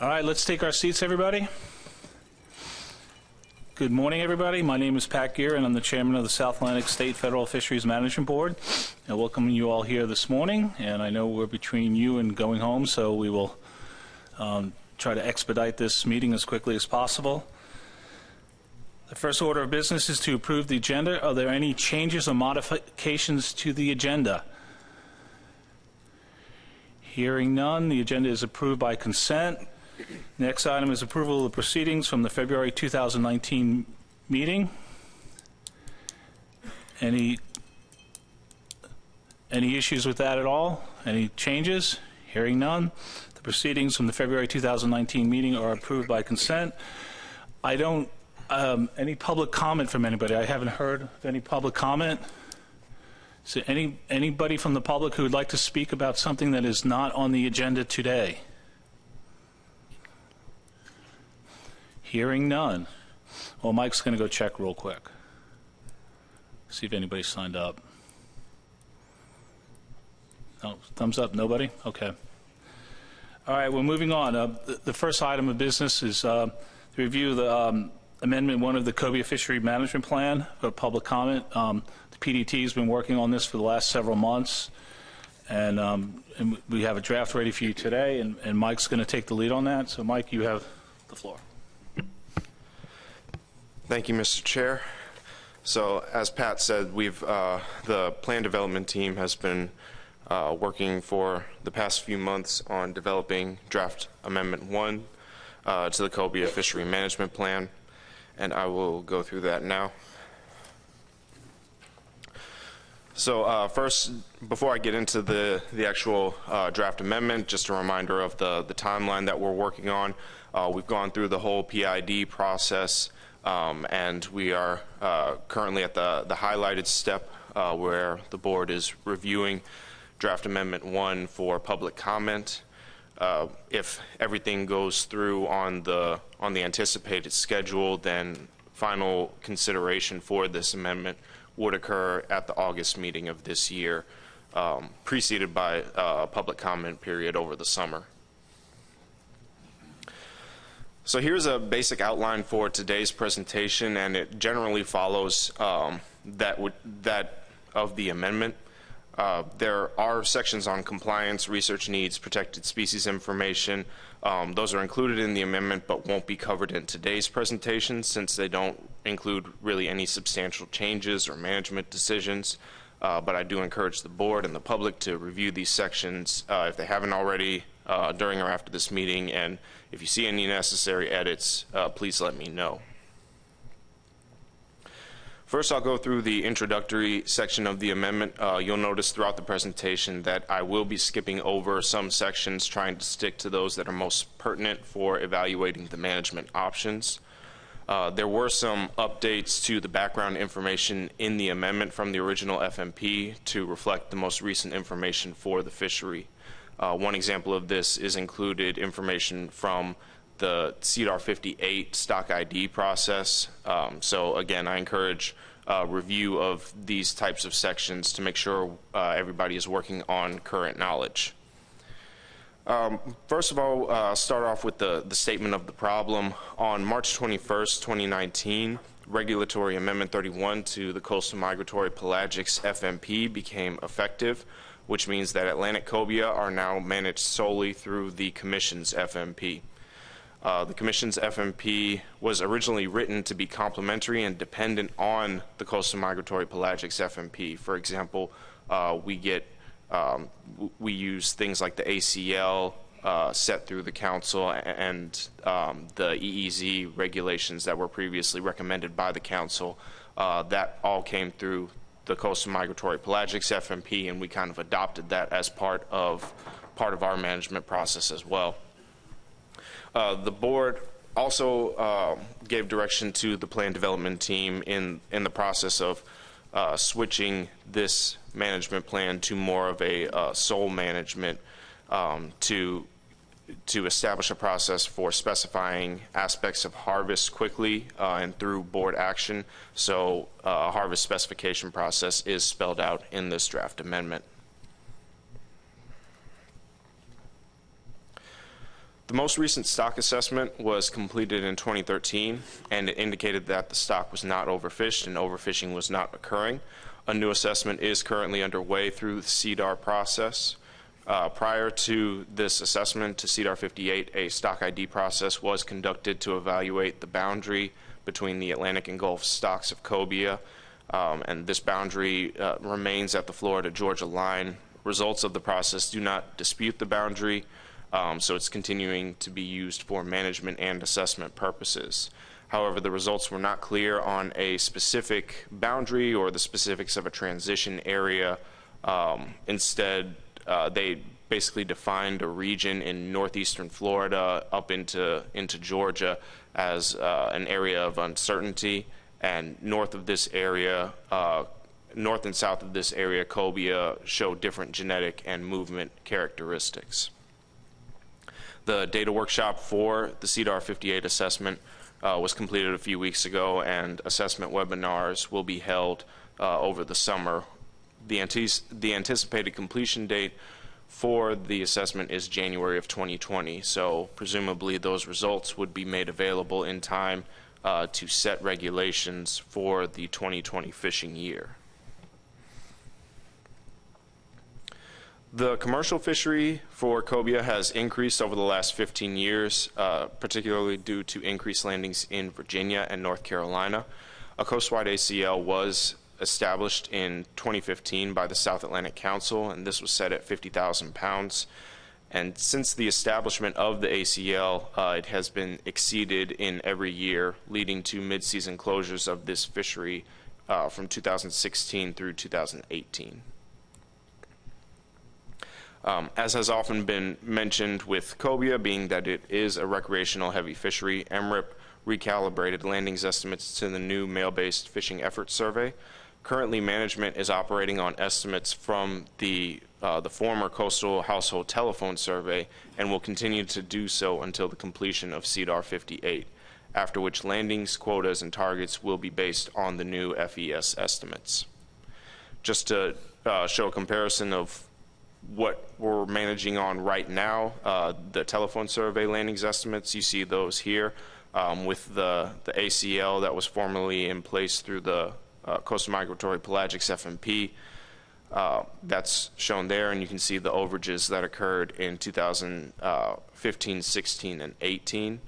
All right, let's take our seats, everybody. Good morning, everybody. My name is Pat Gear, and I'm the chairman of the South Atlantic State Federal Fisheries Management Board. I welcome you all here this morning, and I know we're between you and going home, so we will try to expedite this meeting as quickly as possible. The first order of business is to approve the agenda. Are there any changes or modifications to the agenda? Hearing none, the agenda is approved by consent. Next item is approval of the proceedings from the February 2019 meeting. Any issues with that at all? Any changes? Hearing none. The proceedings from the February 2019 meeting are approved by consent. I don't, any public comment from anybody? I haven't heard of any public comment. So anybody from the public who would like to speak about something that is not on the agenda today? Hearing none. Well, Mike's going to go check real quick. See if anybody signed up. No, thumbs up, nobody? Okay. All right, we're moving on. The first item of business is the review of the Amendment 1 of the Commercial Fishery Management Plan for public comment. The PDT has been working on this for the last several months, and we have a draft ready for you today, and Mike's going to take the lead on that. So, Mike, you have the floor. Thank you, Mr. Chair. So, as Pat said, the plan development team has been working for the past few months on developing draft Amendment 1 to the Commercial Fishery Management Plan, and I will go through that now. So first, before I get into the actual draft amendment, just a reminder of the timeline that we're working on. We've gone through the whole PID process, and we are currently at the highlighted step where the board is reviewing draft amendment 1 for public comment. If everything goes through on the anticipated schedule, then final consideration for this amendment would occur at the August meeting of this year, preceded by a public comment period over the summer. So here's a basic outline for today's presentation, and it generally follows that of the amendment. There are sections on compliance, research needs, protected species information. Those are included in the amendment but won't be covered in today's presentation since they don't include really any substantial changes or management decisions. But I do encourage the board and the public to review these sections if they haven't already during or after this meeting, and if you see any necessary edits, please let me know. First, I'll go through the introductory section of the amendment. You'll notice throughout the presentation that I will be skipping over some sections, trying to stick to those that are most pertinent for evaluating the management options. There were some updates to the background information in the amendment from the original FMP to reflect the most recent information for the fishery. One example of this is included information from the CDAR 58 stock ID process. So again, I encourage review of these types of sections to make sure everybody is working on current knowledge. First of all, I'll start off with the statement of the problem. On March 21st, 2019, Regulatory Amendment 31 to the Coastal Migratory Pelagics FMP became effective, which means that Atlantic cobia are now managed solely through the Commission's FMP. The Commission's FMP was originally written to be complementary and dependent on the Coastal Migratory Pelagics FMP. For example, we use things like the ACL set through the Council and the EEZ regulations that were previously recommended by the Council. That all came through the Coastal Migratory Pelagics FMP, and we kind of adopted that as part of our management process as well. The board also gave direction to the plan development team in the process of switching this management plan to more of a sole management to establish a process for specifying aspects of harvest quickly and through board action. So a harvest specification process is spelled out in this draft amendment. The most recent stock assessment was completed in 2013, and it indicated that the stock was not overfished and overfishing was not occurring. A new assessment is currently underway through the CDAR process. Prior to this assessment to CDAR 58, a stock ID process was conducted to evaluate the boundary between the Atlantic and Gulf stocks of cobia, and this boundary remains at the Florida-Georgia line. Results of the process do not dispute the boundary, so it's continuing to be used for management and assessment purposes. However, the results were not clear on a specific boundary or the specifics of a transition area. Instead, they basically defined a region in northeastern Florida up into Georgia as an area of uncertainty, and north of this area, north and south of this area, cobia show different genetic and movement characteristics. The data workshop for the CDAR 58 assessment was completed a few weeks ago, and assessment webinars will be held over the summer. The anticipated completion date for the assessment is January of 2020, so presumably those results would be made available in time to set regulations for the 2020 fishing year. The commercial fishery for cobia has increased over the last 15 years, particularly due to increased landings in Virginia and North Carolina. A coastwide ACL was established in 2015 by the South Atlantic Council, and this was set at 50,000 pounds. And since the establishment of the ACL, it has been exceeded in every year, leading to mid-season closures of this fishery from 2016 through 2018. As has often been mentioned with cobia, being that it is a recreational heavy fishery, MRIP recalibrated landings estimates to the new male-based fishing effort survey. Currently, management is operating on estimates from the former coastal household telephone survey and will continue to do so until the completion of CDAR 58, after which landings, quotas, and targets will be based on the new FES estimates. Just to show a comparison of what we're managing on right now, the telephone survey landings estimates, you see those here with the ACL that was formerly in place through the Coastal Migratory Pelagics FMP. That's shown there, and you can see the overages that occurred in 2015, 16, and 18.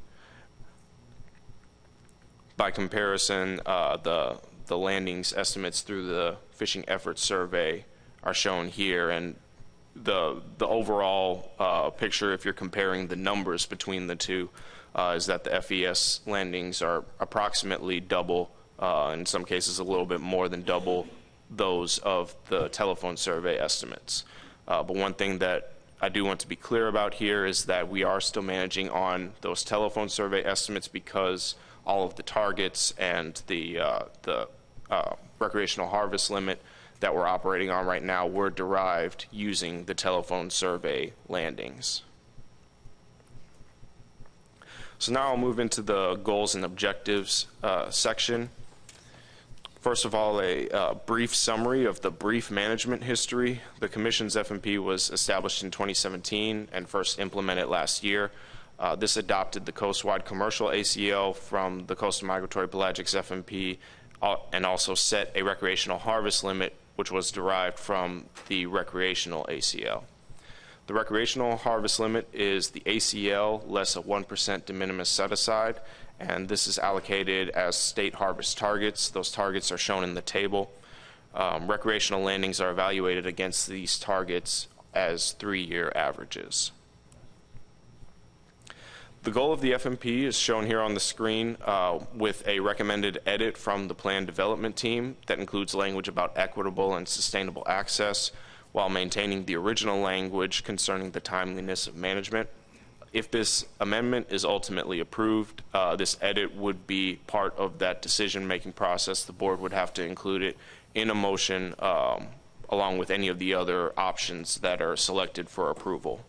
By comparison, the landings estimates through the fishing effort survey are shown here, and the overall picture, if you're comparing the numbers between the two, is that the FES landings are approximately double, in some cases a little bit more than double those of the telephone survey estimates. But one thing that I do want to be clear about here is that we are still managing on those telephone survey estimates because all of the targets and the recreational harvest limit that we're operating on right now were derived using the telephone survey landings. So now I'll move into the goals and objectives section. First of all, a brief summary of the brief management history. The Commission's FMP was established in 2017 and first implemented last year. This adopted the coastwide commercial ACL from the Coastal Migratory Pelagics FMP and also set a recreational harvest limit, which was derived from the recreational ACL. The recreational harvest limit is the ACL less a 1% de minimis set aside, and this is allocated as state harvest targets. Those targets are shown in the table. Recreational landings are evaluated against these targets as 3-year averages. The goal of the FMP is shown here on the screen with a recommended edit from the plan development team that includes language about equitable and sustainable access while maintaining the original language concerning the timeliness of management. If this amendment is ultimately approved, this edit would be part of that decision-making process. The board would have to include it in a motion along with any of the other options that are selected for approval.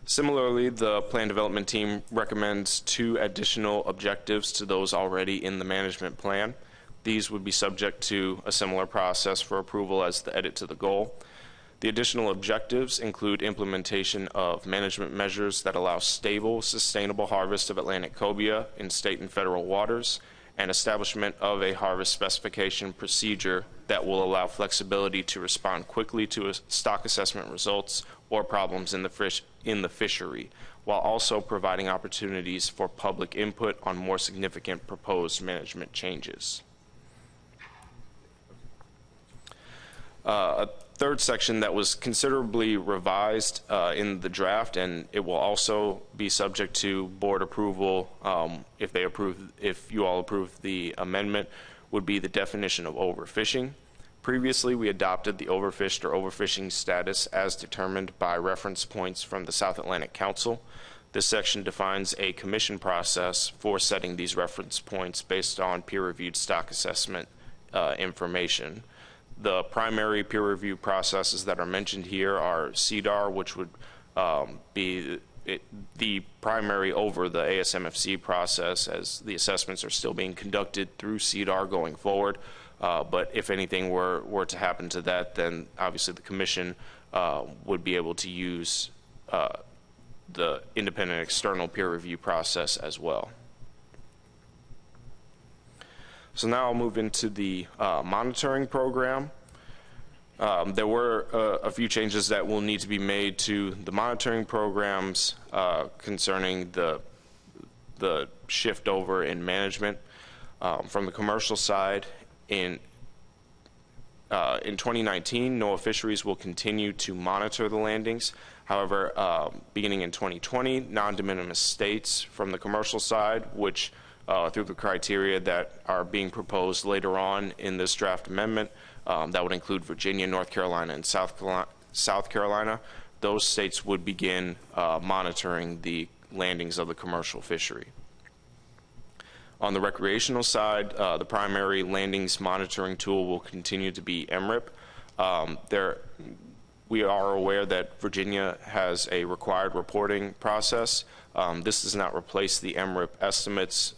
Similarly, the plan development team recommends 2 additional objectives to those already in the management plan. These would be subject to a similar process for approval as the edit to the goal. The additional objectives include implementation of management measures that allow stable, sustainable harvest of Atlantic cobia in state and federal waters, and establishment of a harvest specification procedure that will allow flexibility to respond quickly to stock assessment results or problems in the fishery, while also providing opportunities for public input on more significant proposed management changes. A third section that was considerably revised in the draft, and it will also be subject to board approval if you all approve the amendment, would be the definition of overfishing. Previously, we adopted the overfished or overfishing status as determined by reference points from the South Atlantic Council. This section defines a commission process for setting these reference points based on peer-reviewed stock assessment information. The primary peer review processes that are mentioned here are CDAR, which would be the primary over the ASMFC process, as the assessments are still being conducted through CDAR going forward. But if anything were to happen to that, then obviously the commission would be able to use the independent external peer review process as well. So now I'll move into the monitoring program. There were a few changes that will need to be made to the monitoring programs concerning the shift over in management. From the commercial side, in 2019, NOAA Fisheries will continue to monitor the landings. However, beginning in 2020, non-de minimis states from the commercial side, which through the criteria that are being proposed later on in this draft amendment, that would include Virginia, North Carolina, and South Carolina, those states would begin monitoring the landings of the commercial fishery. On the recreational side, the primary landings monitoring tool will continue to be MRIP. We are aware that Virginia has a required reporting process. This does not replace the MRIP estimates.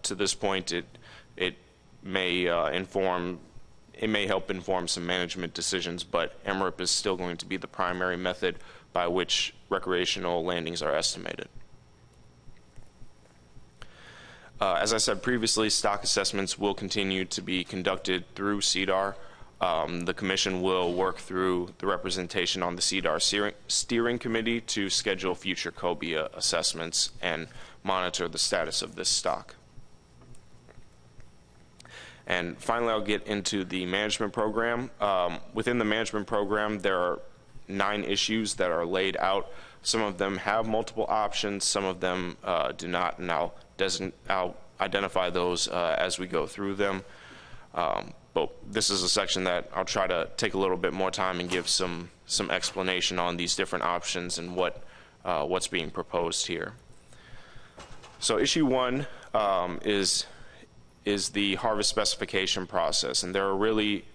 To this point, it may help inform some management decisions, but MRIP is still going to be the primary method by which recreational landings are estimated. As I said previously, stock assessments will continue to be conducted through CDAR. The Commission will work through the representation on the CDAR steering committee to schedule future cobia assessments and monitor the status of this stock. And finally, I'll get into the management program. Within the management program, there are 9 issues that are laid out. Some of them have multiple options, some of them do not, and I'll identify those as we go through them. But this is a section that I'll try to take a little bit more time and give some explanation on these different options and what's being proposed here. So issue 1 is the harvest specification process, and there are really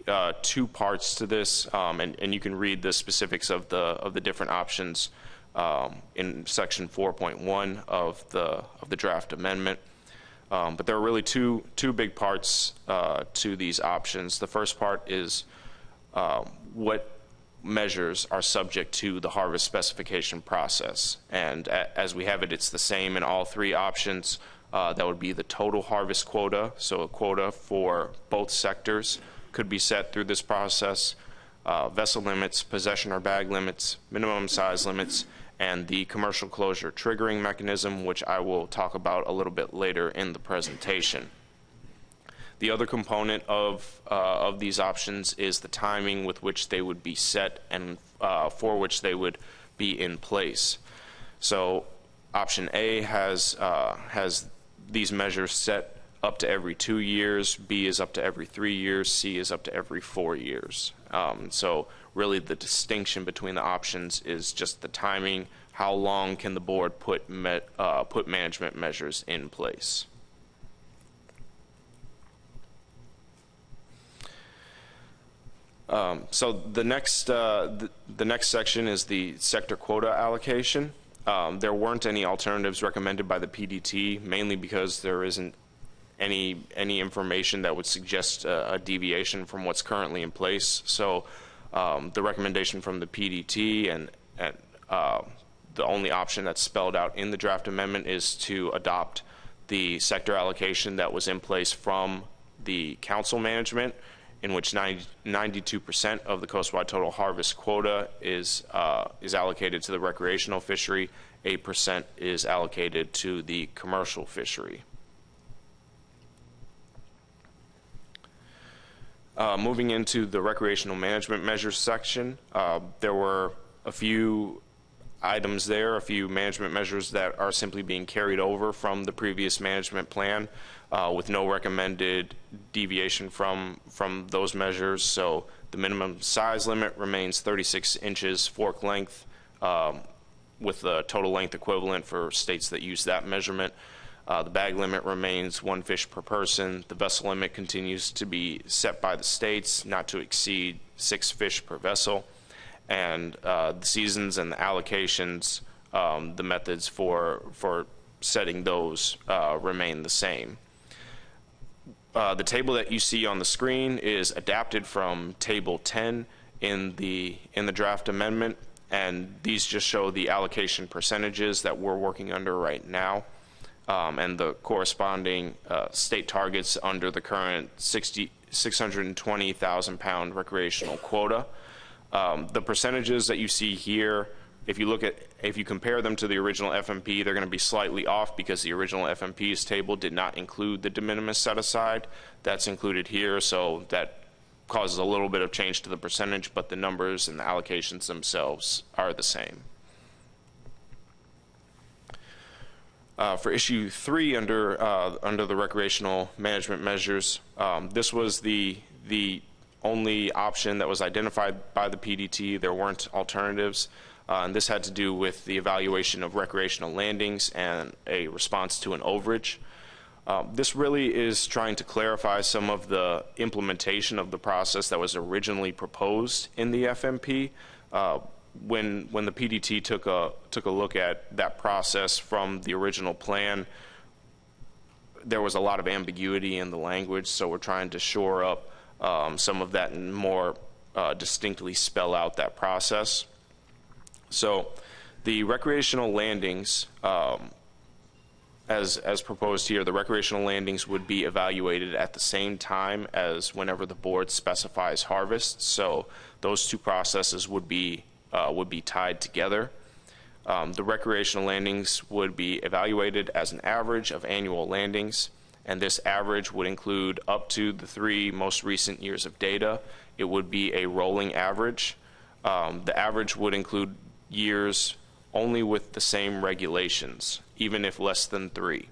2 parts to this, and you can read the specifics of the different options in section 4.1 of the draft amendment. But there are really two big parts to these options. The first part is what measures are subject to the harvest specification process. And as we have it, it's the same in all 3 options. That would be the total harvest quota. So a quota for both sectors could be set through this process. Vessel limits, possession or bag limits, minimum size limits, and the commercial closure triggering mechanism, which I will talk about a little bit later in the presentation. The other component of these options is the timing with which they would be set and for which they would be in place. So option A has these measures set up to every 2 years, B is up to every 3 years, C is up to every 4 years. So really the distinction between the options is just the timing, how long can the board put management measures in place. So the next section is the sector quota allocation. There weren't any alternatives recommended by the PDT, mainly because there isn't any information that would suggest a deviation from what's currently in place. So The recommendation from the PDT and the only option that's spelled out in the draft amendment is to adopt the sector allocation that was in place from the council management, in which 92% of the coastwide total harvest quota is allocated to the recreational fishery, 8% is allocated to the commercial fishery. Moving into the recreational management measures section, there were a few items there, a few management measures that are simply being carried over from the previous management plan with no recommended deviation from those measures. So the minimum size limit remains 36 inches fork length with the total length equivalent for states that use that measurement. The bag limit remains 1 fish per person. The vessel limit continues to be set by the states, not to exceed 6 fish per vessel. And the seasons and the allocations, the methods for setting those remain the same. The table that you see on the screen is adapted from Table 10 in the draft amendment, and these just show the allocation percentages that we're working under right now, and the corresponding state targets under the current 620,000 pound recreational quota. The percentages that you see here, if you compare them to the original FMP, they're going to be slightly off because the original FMP's table did not include the de minimis set aside. That's included here, so that causes a little bit of change to the percentage, but the numbers and the allocations themselves are the same. For issue 3 under the recreational management measures, this was the only option that was identified by the PDT. There weren't alternatives, and this had to do with the evaluation of recreational landings and a response to an overage. This really is trying to clarify some of the implementation of the process that was originally proposed in the FMP. When the PDT took a look at that process from the original plan, there was a lot of ambiguity in the language, so we're trying to shore up some of that and more distinctly spell out that process. So the recreational landings, as proposed here, the recreational landings would be evaluated at the same time as whenever the board specifies harvest. So those two processes would be tied together. The recreational landings would be evaluated as an average of annual landings, and this average would include up to the 3 most recent years of data. It would be a rolling average. The average would include years only with the same regulations, even if less than 3.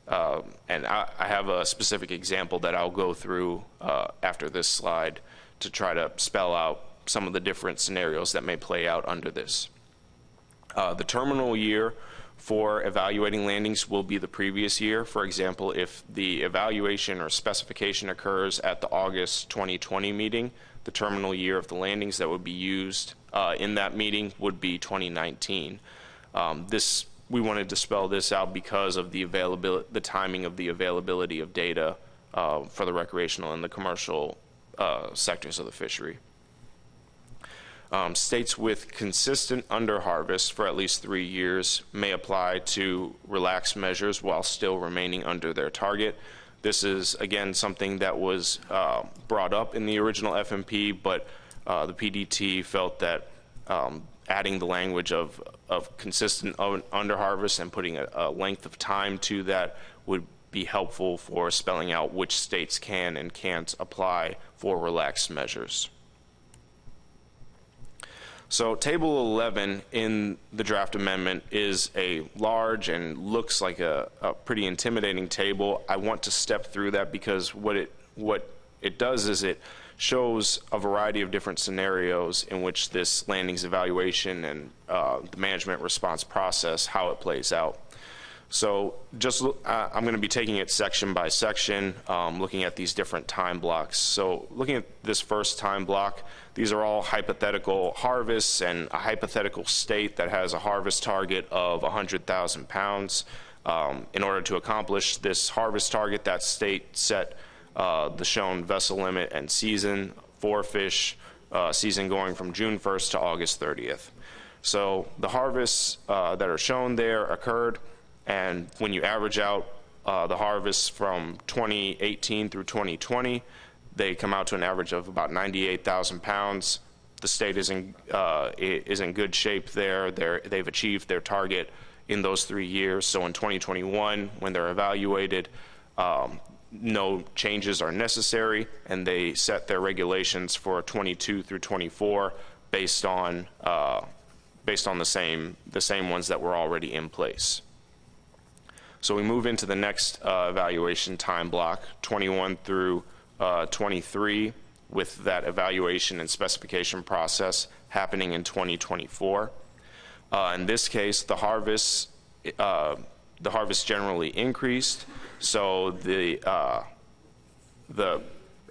And I have a specific example that I'll go through after this slide to try to spell out some of the different scenarios that may play out under this. The terminal year for evaluating landings will be the previous year. For example, if the evaluation or specification occurs at the August 2020 meeting, the terminal year of the landings that would be used in that meeting would be 2019. We wanted to spell this out because of the timing of the availability of data for the recreational and the commercial sectors of the fishery. States with consistent underharvest for at least 3 years may apply to relaxed measures while still remaining under their target. This is, again, something that was brought up in the original FMP, but the PDT felt that adding the language of consistent underharvest and putting a length of time to that would be helpful for spelling out which states can and can't apply for relaxed measures. So table 11 in the draft amendment is a large and looks like a pretty intimidating table. I want to step through that because what it does is it shows a variety of different scenarios in which this landings evaluation and the management response process, how it plays out. So I'm going to be taking it section by section, looking at these different time blocks. So looking at this first time block, these are all hypothetical harvests and a hypothetical state that has a harvest target of 100,000 pounds. In order to accomplish this harvest target, that state set the shown vessel limit and season, 4 fish season going from June 1st to August 30th. So the harvests that are shown there occurred, and when you average out the harvests from 2018 through 2020, they come out to an average of about 98,000 pounds. The state is in good shape there. They've achieved their target in those 3 years. So in 2021, when they're evaluated, no changes are necessary, and they set their regulations for 22 through 24 based on the same ones that were already in place. So we move into the next evaluation time block, 21 through 23, with that evaluation and specification process happening in 2024. In this case, the harvest generally increased. So the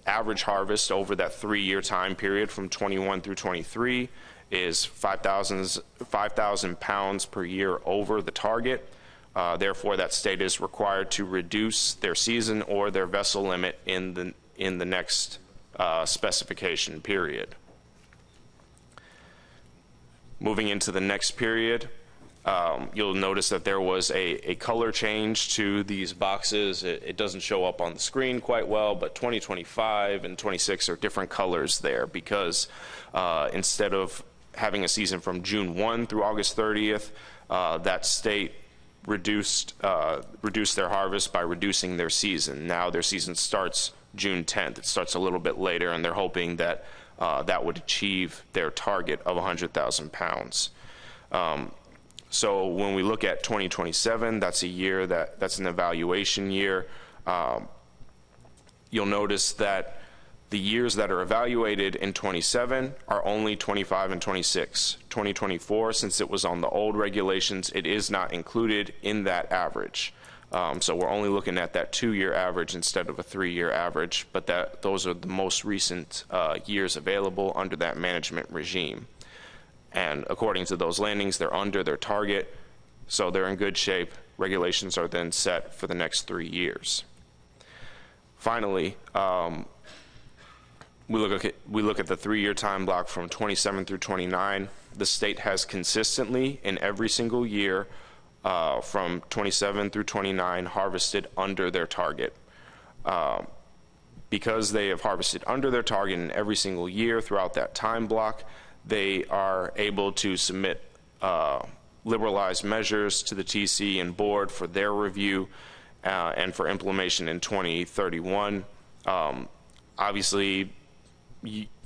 average harvest over that 3-year time period from 21 through 23 is 5,000 pounds per year over the target. Therefore, that state is required to reduce their season or their vessel limit in the next specification period. Moving into the next period, you'll notice that there was a color change to these boxes. It doesn't show up on the screen quite well, but 2025 and 26 are different colors there because instead of having a season from June 1 through August 30th, that state reduced their harvest by reducing their season. Now their season starts June 10th. It starts a little bit later, and they're hoping that that would achieve their target of 100,000 pounds. So when we look at 2027, that's a year that's an evaluation year. You'll notice that the years that are evaluated in 27 are only 25 and 26. 2024, since it was on the old regulations, it is not included in that average. So we're only looking at that 2-year average instead of a 3-year average, but those are the most recent years available under that management regime. And according to those landings, they're under their target, so they're in good shape. Regulations are then set for the next 3 years. Finally, we look at the 3-year time block from 27 through 29. The state has consistently, in every single year, from 27 through 29, harvested under their target. Because they have harvested under their target in every single year throughout that time block, they are able to submit liberalized measures to the TC and board for their review and for implementation in 2031. Obviously,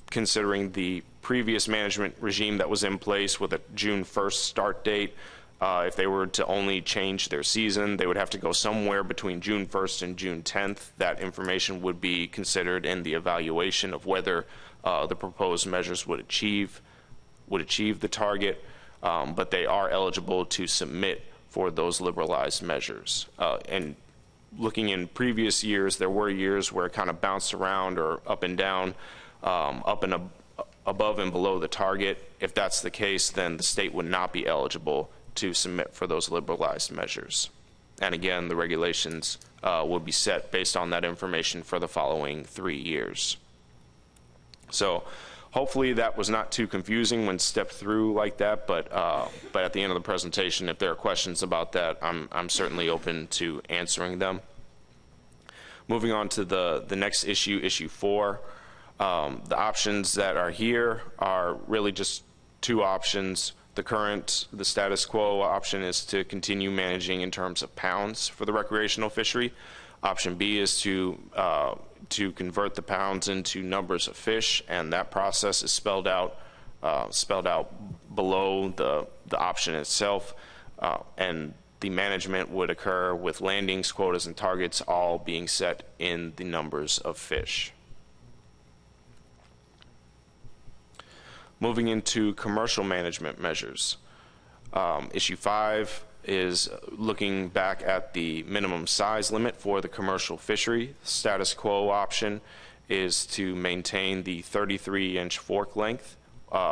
considering the previous management regime that was in place with a June 1st start date, if they were to only change their season, they would have to go somewhere between June 1st and June 10th. That information would be considered in the evaluation of whether the proposed measures would achieve the target, but they are eligible to submit for those liberalized measures. And looking in previous years, there were years where it kind of bounced around or up and down, up and above and below the target. If that's the case, then the state would not be eligible to submit for those liberalized measures. And again, the regulations will be set based on that information for the following 3 years. So hopefully that was not too confusing when stepped through like that, but at the end of the presentation, if there are questions about that, I'm certainly open to answering them. Moving on to the next issue, issue 4. The options that are here are really just 2 options. The status quo option is to continue managing in terms of pounds for the recreational fishery. Option B is to convert the pounds into numbers of fish, and that process is spelled out below the option itself. And the management would occur with landings, quotas, and targets all being set in the numbers of fish. Moving into commercial management measures. Issue 5 is looking back at the minimum size limit for the commercial fishery. Status quo option is to maintain the 33-inch fork length,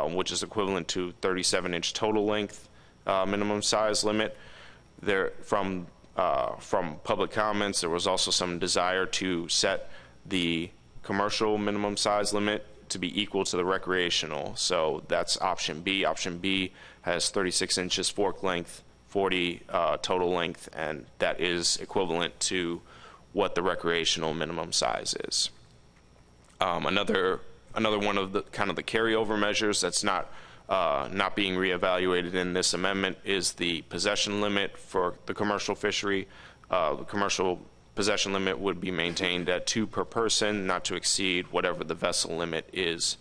which is equivalent to 37-inch total length minimum size limit. From public comments, there was also some desire to set the commercial minimum size limit to be equal to the recreational. So that's option B. Option B has 36 inches fork length, 40 total length, and that is equivalent to what the recreational minimum size is. Another one of the kind of the carryover measures that's not being reevaluated in this amendment is the possession limit for the commercial fishery. The commercial possession limit would be maintained at 2 per person, not to exceed whatever the vessel limit is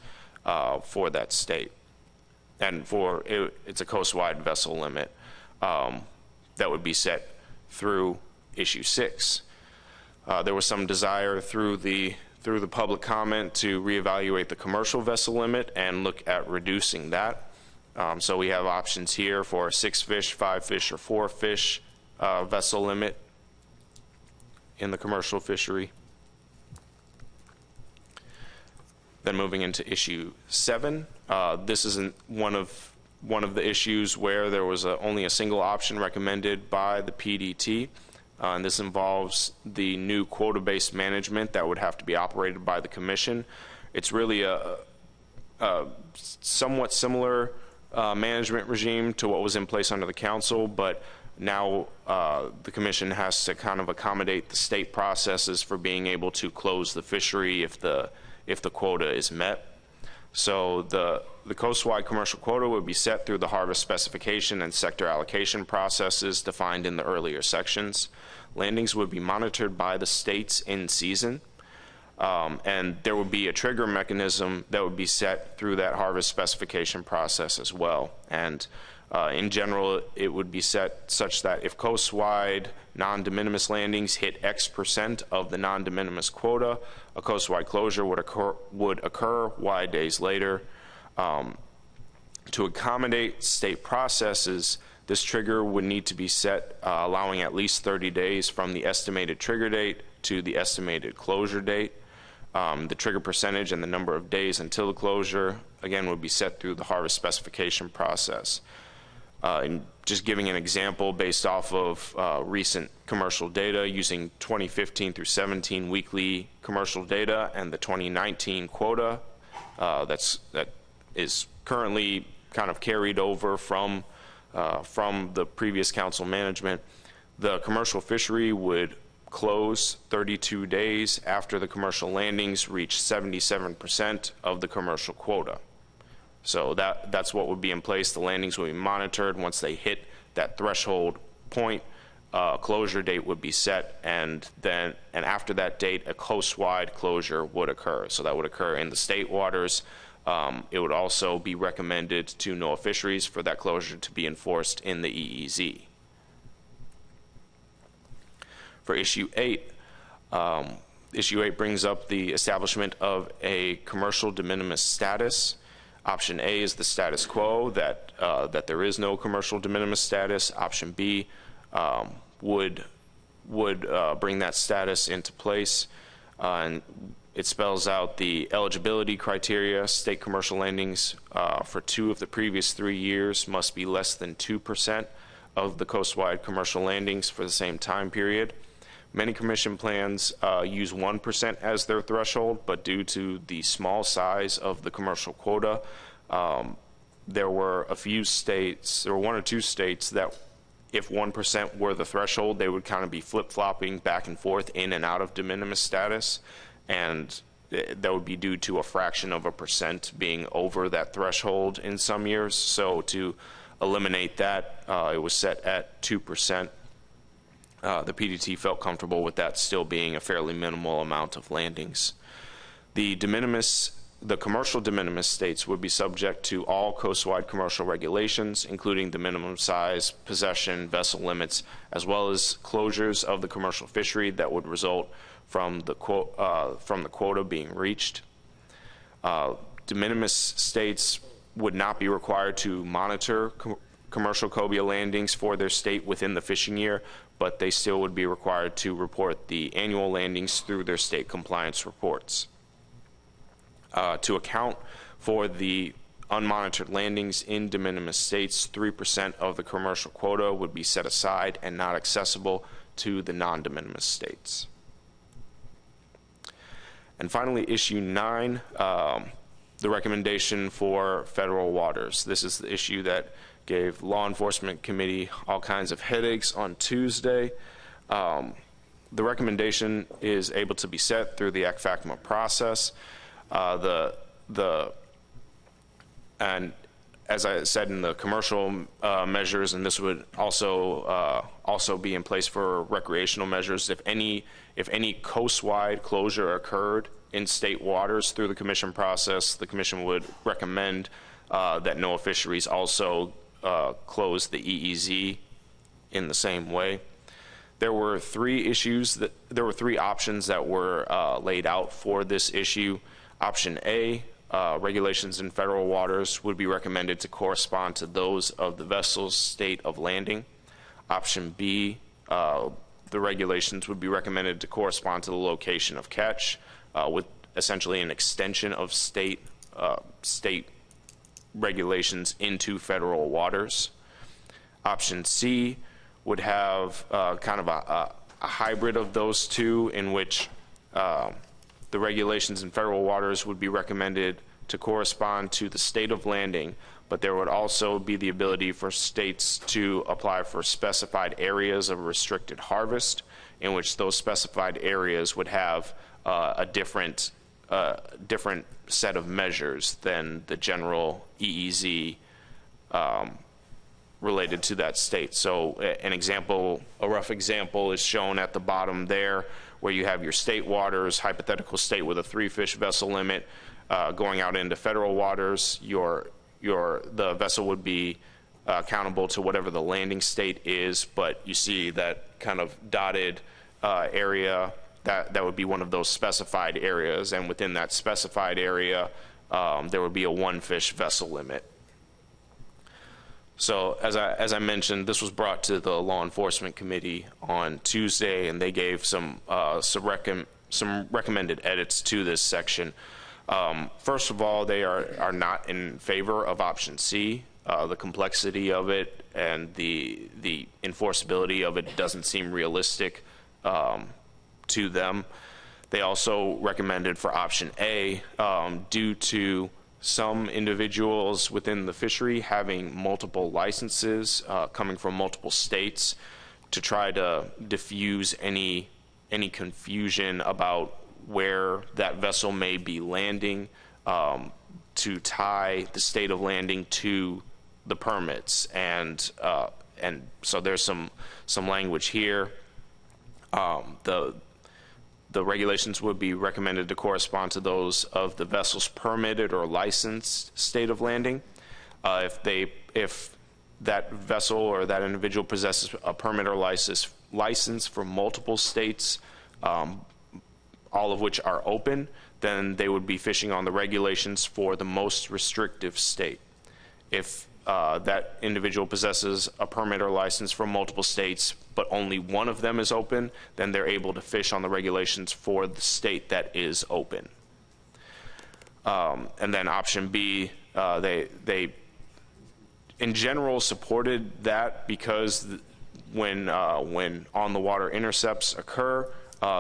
for that state. And it's a coast-wide vessel limit that would be set through issue 6. There was some desire through the public comment to reevaluate the commercial vessel limit and look at reducing that. So we have options here for a 6 fish, 5 fish, or 4 fish vessel limit in the commercial fishery. Then moving into issue 7, this is one of the issues where there was only a single option recommended by the PDT. And this involves the new quota-based management that would have to be operated by the commission. It's really a somewhat similar management regime to what was in place under the council, but now the commission has to kind of accommodate the state processes for being able to close the fishery if the quota is met. So the coast-wide commercial quota would be set through the harvest specification and sector allocation processes defined in the earlier sections. Landings would be monitored by the states in season, and there would be a trigger mechanism that would be set through that harvest specification process as well. And in general, it would be set such that if coast-wide non-de minimis landings hit X% of the non-de minimis quota, a coast-wide closure would occur Y days later. To accommodate state processes, this trigger would need to be set allowing at least 30 days from the estimated trigger date to the estimated closure date. The trigger percentage and the number of days until the closure, again, would be set through the harvest specification process. And just giving an example based off of recent commercial data using 2015 through 17 weekly commercial data and the 2019 quota that is currently kind of carried over from the previous council management, the commercial fishery would close 32 days after the commercial landings reach 77% of the commercial quota. So that's what would be in place. The landings would be monitored. Once they hit that threshold point, closure date would be set, and after that date, a coast-wide closure would occur. So that would occur in the state waters. It would also be recommended to NOAA Fisheries for that closure to be enforced in the EEZ. For issue 8, issue 8 brings up the establishment of a commercial de minimis status. Option A is the status quo, that there is no commercial de minimis status. Option B would bring that status into place, and it spells out the eligibility criteria. State commercial landings for 2 of the previous 3 years must be less than 2% of the coast-wide commercial landings for the same time period. Many commission plans use 1% as their threshold, but due to the small size of the commercial quota, there were 1 or 2 states that if 1% were the threshold, they would kind of be flip-flopping back and forth in and out of de minimis status, and that would be due to a fraction of a percent being over that threshold in some years. So to eliminate that, it was set at 2%. The PDT felt comfortable with that still being a fairly minimal amount of landings. The commercial de minimis states would be subject to all coast-wide commercial regulations, including the minimum size, possession, vessel limits, as well as closures of the commercial fishery that would result from the quota being reached. De minimis states would not be required to monitor commercial cobia landings for their state within the fishing year, but they still would be required to report the annual landings through their state compliance reports. To account for the unmonitored landings in de minimis states, 3% of the commercial quota would be set aside and not accessible to the non-de minimis states. And finally, issue 9 The recommendation for federal waters. This is the issue that gave Law Enforcement Committee all kinds of headaches on Tuesday. The recommendation is able to be set through the ACFACMA process. And as I said in the commercial measures, and this would also be in place for recreational measures, if any coast-wide closure occurred in state waters through the commission process, the commission would recommend that NOAA Fisheries also close the EEZ in the same way. There were three options that were laid out for this issue. Option A, regulations in federal waters would be recommended to correspond to those of the vessel's state of landing. Option B, the regulations would be recommended to correspond to the location of catch, with essentially an extension of state regulations into federal waters. Option C would have kind of a hybrid of those two, in which the regulations in federal waters would be recommended to correspond to the state of landing, but there would also be the ability for states to apply for specified areas of restricted harvest, in which those specified areas would have a different set of measures than the general EEZ related to that state. So a rough example is shown at the bottom there, where you have your state waters, hypothetical state with a 3-fish vessel limit, going out into federal waters. The vessel would be accountable to whatever the landing state is, but you see that kind of dotted area, that would be one of those specified areas, and within that specified area, there would be a 1-fish vessel limit. So as I mentioned, this was brought to the Law Enforcement Committee on Tuesday, and they gave some recommended edits to this section. First of all, they are not in favor of option C. The complexity of it and the enforceability of it doesn't seem realistic to them. They also recommended for option A, due to some individuals within the fishery having multiple licenses coming from multiple states, to try to diffuse any confusion about where that vessel may be landing, to tie the state of landing to the permits, and so there's some language here. The regulations would be recommended to correspond to those of the vessel's permitted or licensed state of landing. If that vessel or that individual possesses a permit or license for multiple states, all of which are open, then they would be fishing on the regulations for the most restrictive state. If that individual possesses a permit or license from multiple states, but only one of them is open, then they're able to fish on the regulations for the state that is open. And then option B, they in general supported that, because when on the water intercepts occur,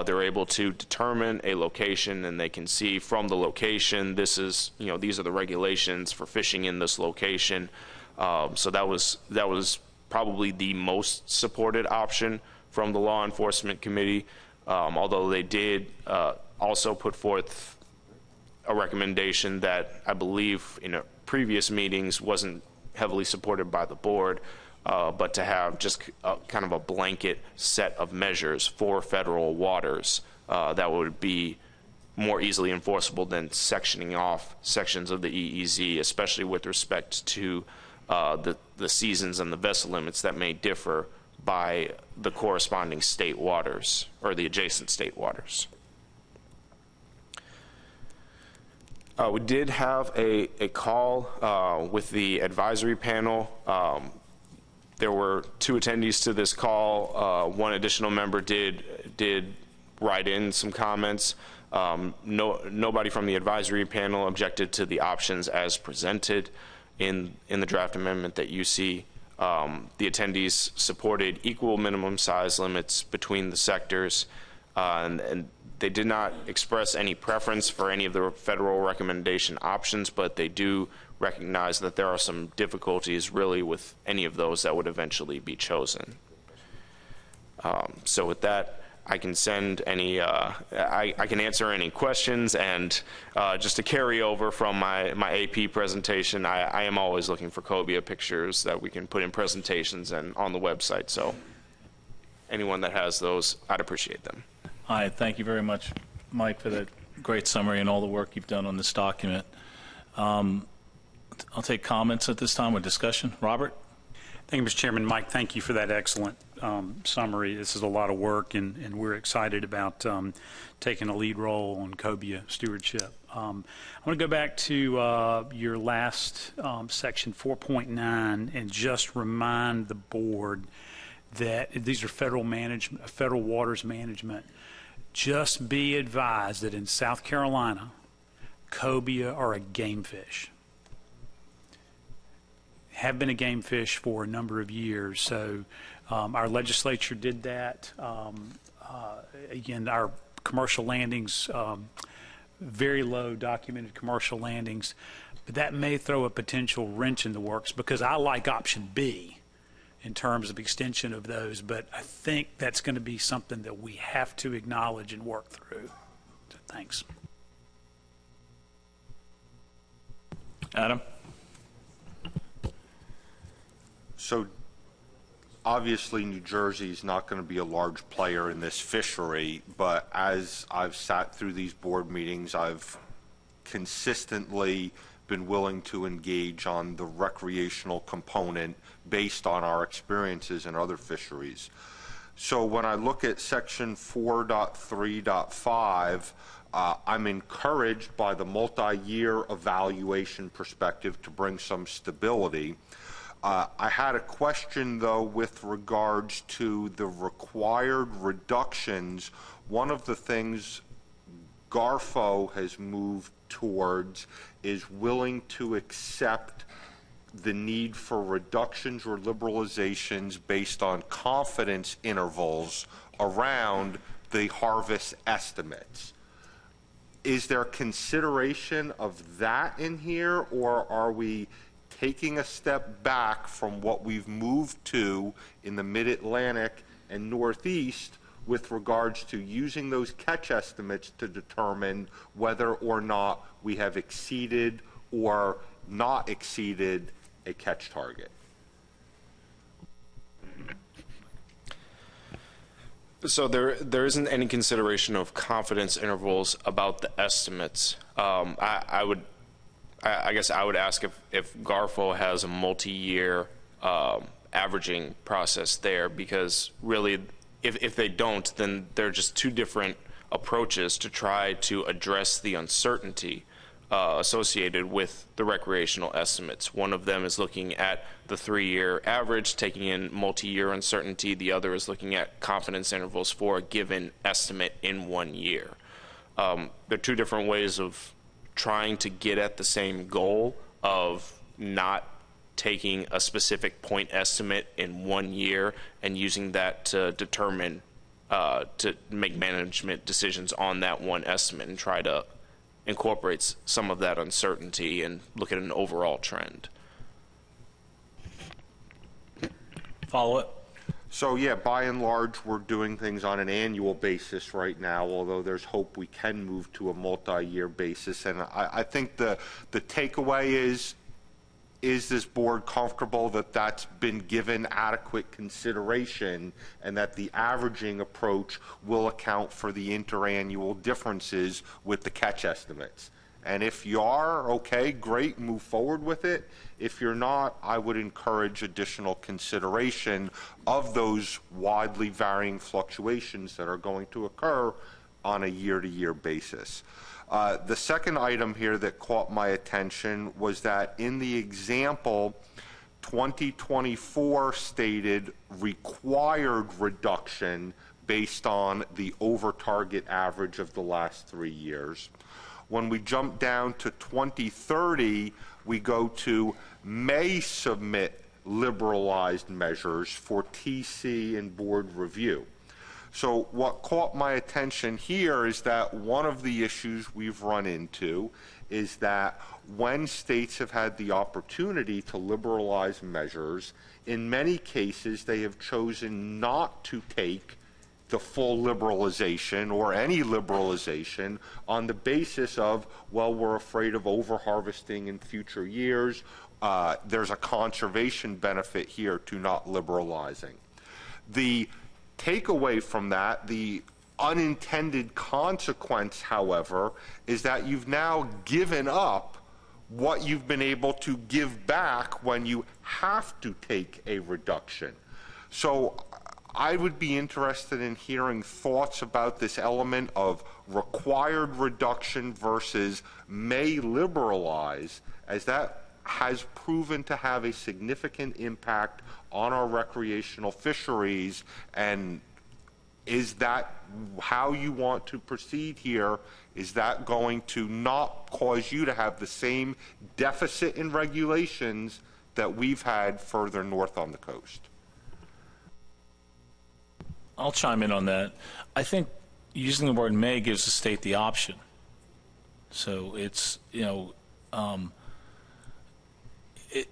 they're able to determine a location, and they can see from the location, these are the regulations for fishing in this location. So that was probably the most supported option from the Law Enforcement Committee, although they did also put forth a recommendation that I believe in previous meetings wasn't heavily supported by the board, but to have just kind of a blanket set of measures for federal waters that would be more easily enforceable than sectioning off sections of the EEZ, especially with respect to the seasons and the vessel limits that may differ by the corresponding state waters or the adjacent state waters. We did have a call with the advisory panel. There were 2 attendees to this call. One additional member did write in some comments. Nobody from the advisory panel objected to the options as presented in the draft amendment that you see. The attendees supported equal minimum size limits between the sectors, and They did not express any preference for any of the federal recommendation options, but they do recognize that there are some difficulties really with any of those that would eventually be chosen. So with that, I can send any, I can answer any questions, and just to carry over from my AP presentation, I am always looking for cobia pictures that we can put in presentations and on the website, so anyone that has those, I'd appreciate them. All right, thank you very much, Mike, for that great summary and all the work you've done on this document. I'll take comments at this time with discussion. Robert? Thank you, Mr. Chairman. Mike, thank you for that excellent summary. This is a lot of work, and we're excited about taking a lead role on cobia stewardship. I want to go back to your last section 4.9 and just remind the board that these are federal waters management. Just be advised that in South Carolina, cobia are a game fish. Have been a game fish for a number of years. So our legislature did that. Again, our commercial landings, very low documented commercial landings, but that may throw a potential wrench in the works, because I like option B in terms of extension of those, but I think that's going to be something that we have to acknowledge and work through. So thanks. Adam? So obviously New Jersey is not going to be a large player in this fishery, but as I've sat through these board meetings, I've consistently been willing to engage on the recreational component based on our experiences in other fisheries. So when I look at section 4.3.5, I'm encouraged by the multi-year evaluation perspective to bring some stability. I had a question, though, with regards to the required reductions. One of the things GARFO has moved towards is willing to accept the need for reductions or liberalizations based on confidence intervals around the harvest estimates. Is there consideration of that in here, or are we taking a step back from what we've moved to in the Mid-Atlantic and Northeast with regards to using those catch estimates to determine whether or not we have exceeded or not exceeded a catch target? So there isn't any consideration of confidence intervals about the estimates. I guess I would ask if GARFO has a multi-year averaging process there, because really, if they don't, then they're just two different approaches to try to address the uncertainty associated with the recreational estimates. One of them is looking at the 3-year average, taking in multi-year uncertainty. The other is looking at confidence intervals for a given estimate in 1 year. They're two different ways of trying to get at the same goal of not taking a specific point estimate in 1 year and using that to determine, to make management decisions on that one estimate, and try to incorporate some of that uncertainty and look at an overall trend. Follow it. So yeah, by and large, we're doing things on an annual basis right now, although there's hope we can move to a multi-year basis. And I think the takeaway is this board comfortable that that's been given adequate consideration and that the averaging approach will account for the interannual differences with the catch estimates? And if you are, okay, great, move forward with it. If you're not, I would encourage additional consideration of those widely varying fluctuations that are going to occur on a year-to-year basis. The second item here that caught my attention was that in the example, 2024 stated required reduction based on the over-target average of the last 3 years. When we jump down to 2030, we go to may submit liberalized measures for TC and board review. So what caught my attention here is that one of the issues we've run into is that when states have had the opportunity to liberalize measures, in many cases they have chosen not to take the full liberalization or any liberalization on the basis of, well, we're afraid of over-harvesting in future years. There's a conservation benefit here to not liberalizing. The takeaway from that, the unintended consequence, however, is that you've now given up what you've been able to give back when you have to take a reduction. So I would be interested in hearing thoughts about this element of required reduction versus may liberalize, as that has proven to have a significant impact on our recreational fisheries. And is that how you want to proceed here? Is that going to not cause you to have the same deficit in regulations that we've had further north on the coast? I'll chime in on that. I think using the word may gives the state the option. So it's,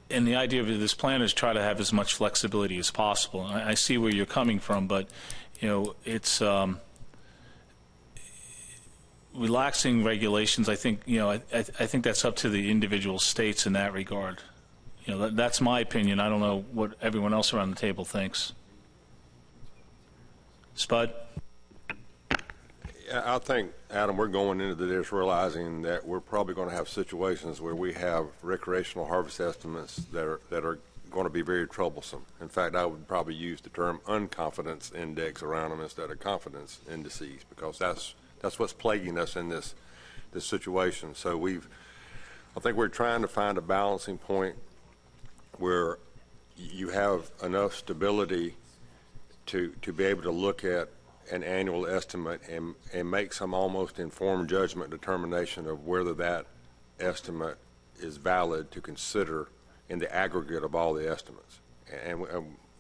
and the idea of this plan is try to have as much flexibility as possible. And I see where you're coming from, but, it's relaxing regulations. I think, I think that's up to the individual states in that regard. That's my opinion. I don't know what everyone else around the table thinks. Spud? I think, Adam, we're going into this realizing that we're probably going to have situations where we have recreational harvest estimates that are going to be very troublesome. In fact, I would probably use the term unconfidence index around them instead of confidence indices, because that's what's plaguing us in this situation. So I think we're trying to find a balancing point where you have enough stability to be able to look at an annual estimate and make some almost informed judgment determination of whether that estimate is valid to consider in the aggregate of all the estimates. And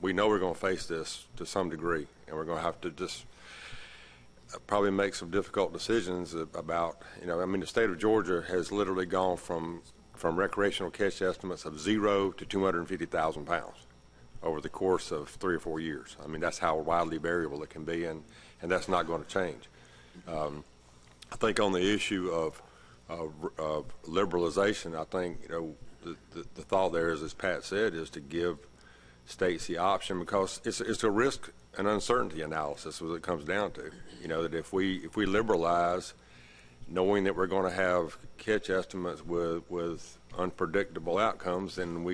we know we're going to face this to some degree, and we're going to have to just probably make some difficult decisions about, the state of Georgia has literally gone from recreational catch estimates of 0 to 250,000 pounds over the course of 3 or 4 years. That's how widely variable it can be, and that's not going to change. I think on the issue of liberalization, I think, the thought there is, as Pat said, is to give states the option, because it's a risk and uncertainty analysis what it comes down to. That if we liberalize, knowing that we're going to have catch estimates with unpredictable outcomes, then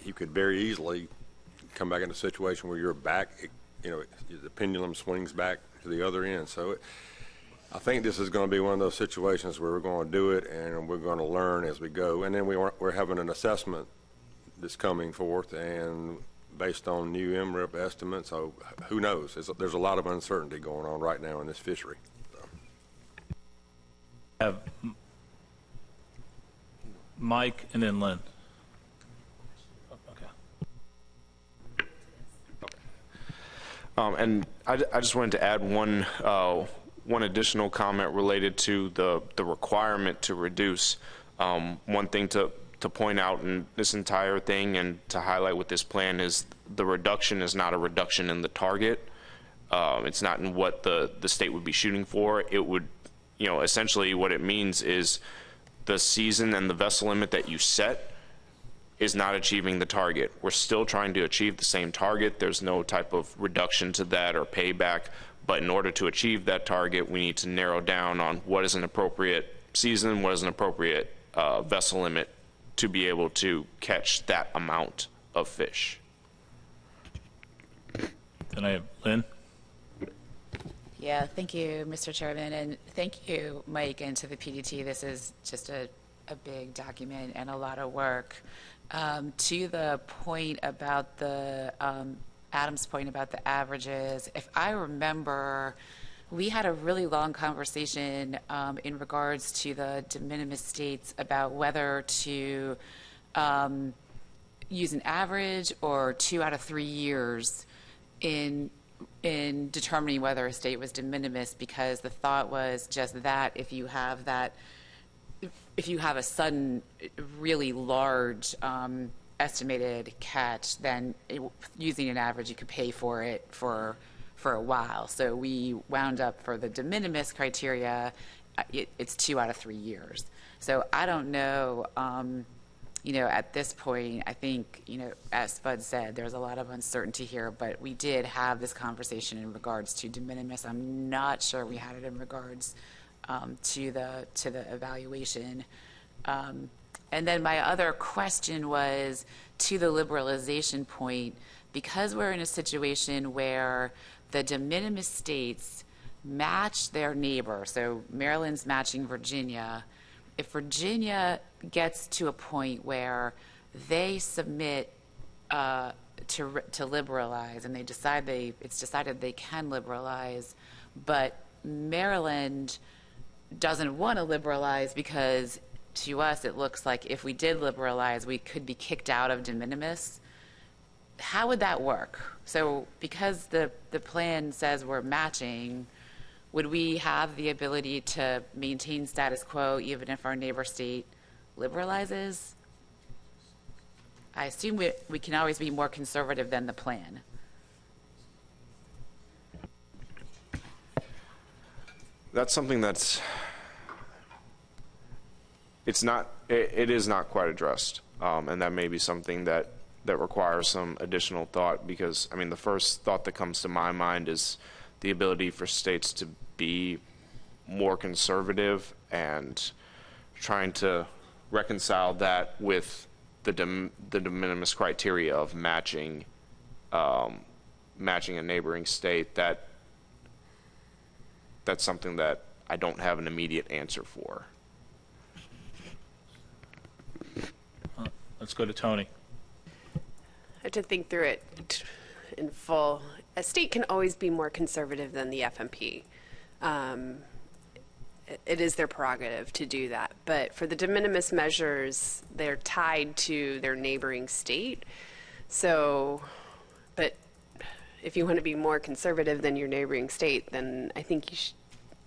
you could very easily come back in a situation where you're back, the pendulum swings back to the other end. So I think this is going to be one of those situations where we're going to do it and we're going to learn as we go. And then we're having an assessment that's coming forth, and based on new MRIP estimates, so who knows? There's a lot of uncertainty going on right now in this fishery. Have Mike and then Lynn. And I just wanted to add one additional comment related to the requirement to reduce. One thing to point out in this entire thing and to highlight with this plan is the reduction is not a reduction in the target. It's not in what the state would be shooting for. It would, essentially what it means is the season and the vessel limit that you set is not achieving the target. We're still trying to achieve the same target. There's no type of reduction to that or payback, but in order to achieve that target, we need to narrow down on what is an appropriate season, what is an appropriate vessel limit to be able to catch that amount of fish. Then I have Lynn. Yeah, thank you, Mr. Chairman, and thank you, Mike, and to the PDT. This is just a big document and a lot of work. To the point about the, Adam's point about the averages, if I remember, we had a really long conversation in regards to the de minimis states about whether to use an average or 2 out of 3 years in in determining whether a state was de minimis, because the thought was just that if you have a sudden, really large estimated catch, then using an average, you could pay for it for a while. So we wound up, for the de minimis criteria, it's 2 out of 3 years. So I don't know, at this point, I think, as Spud said, there's a lot of uncertainty here, but we did have this conversation in regards to de minimis. I'm not sure we had it in regards to the evaluation. And then my other question was, to the liberalization point, because we're in a situation where the de minimis states match their neighbor, so Maryland's matching Virginia. If Virginia gets to a point where they submit to liberalize, and it's decided they can liberalize, but Maryland doesn't want to liberalize because to us it looks like if we did liberalize, we could be kicked out of de minimis. How would that work? So because the plan says we're matching, would we have the ability to maintain status quo even if our neighbor state liberalizes? I assume we can always be more conservative than the plan. That's something it is not quite addressed, and that may be something that requires some additional thought, because, I mean, the first thought that comes to my mind is the ability for states to be more conservative and trying to reconcile that with the de minimis criteria of matching a neighboring state. That's something that I don't have an immediate answer for. Let's go to Tony. I have to think through it in full. A state can always be more conservative than the FMP. It is their prerogative to do that. But for the de minimis measures, they're tied to their neighboring state. So, but if you want to be more conservative than your neighboring state, then I think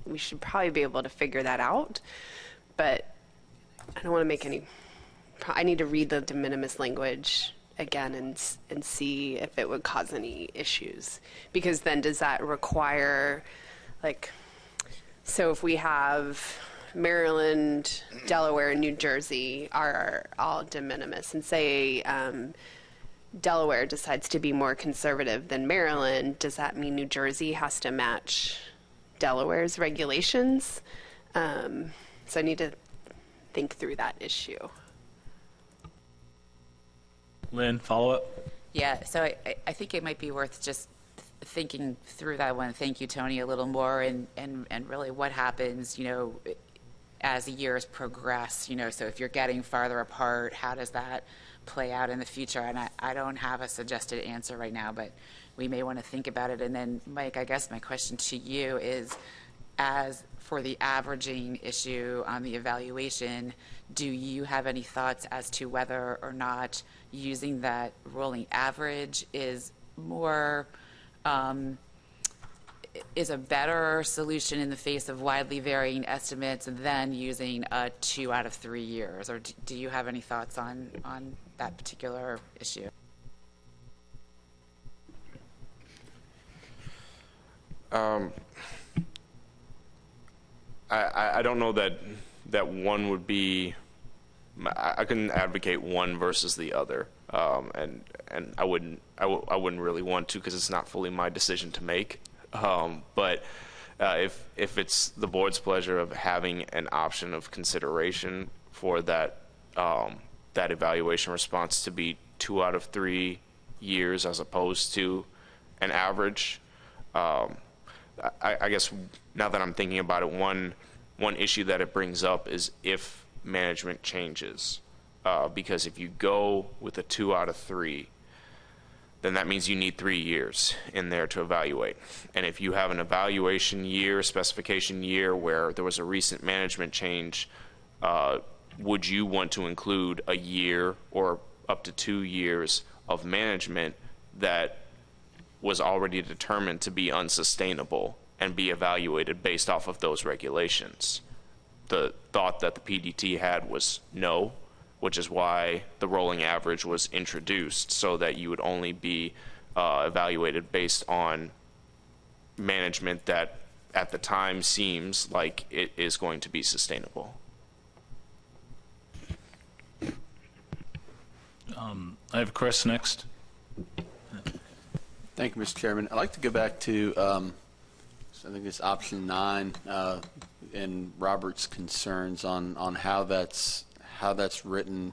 we should probably be able to figure that out. But I don't want to make any... I need to read the de minimis language again and see if it would cause any issues. Because then does that require, like, so if we have Maryland, Delaware, and New Jersey are all de minimis, and say Delaware decides to be more conservative than Maryland, does that mean New Jersey has to match Delaware's regulations? So I need to think through that issue. Lynn, follow up? Yeah, so I think it might be worth just thinking through that one. Thank you, Tony, a little more, and really what happens, as the years progress, so if you're getting farther apart, how does that play out in the future? And I don't have a suggested answer right now, but we may want to think about it. And then, Mike, I guess my question to you is, as for the averaging issue on the evaluation, do you have any thoughts as to whether or not using that rolling average is more is a better solution in the face of widely varying estimates than using a 2 out of 3 years? Or do you have any thoughts on that particular issue? I don't know that one would be. I couldn't advocate one versus the other, and I wouldn't really want to, because it's not fully my decision to make. But if it's the board's pleasure of having an option of consideration for that evaluation response to be 2 out of 3 years as opposed to an average, I guess now that I'm thinking about it, one issue that it brings up is if management changes, because if you go with a 2 out of 3, then that means you need 3 years in there to evaluate. And if you have an evaluation year, specification year, where there was a recent management change, would you want to include a year or up to 2 years of management that was already determined to be unsustainable and be evaluated based off of those regulations. The thought that the PDT had was no, which is why the rolling average was introduced, so that you would only be evaluated based on management that at the time seems like it is going to be sustainable. I have Chris next. Thank you, Mr. Chairman. I'd like to go back to, I think it's option 9, and Robert's concerns on how that's written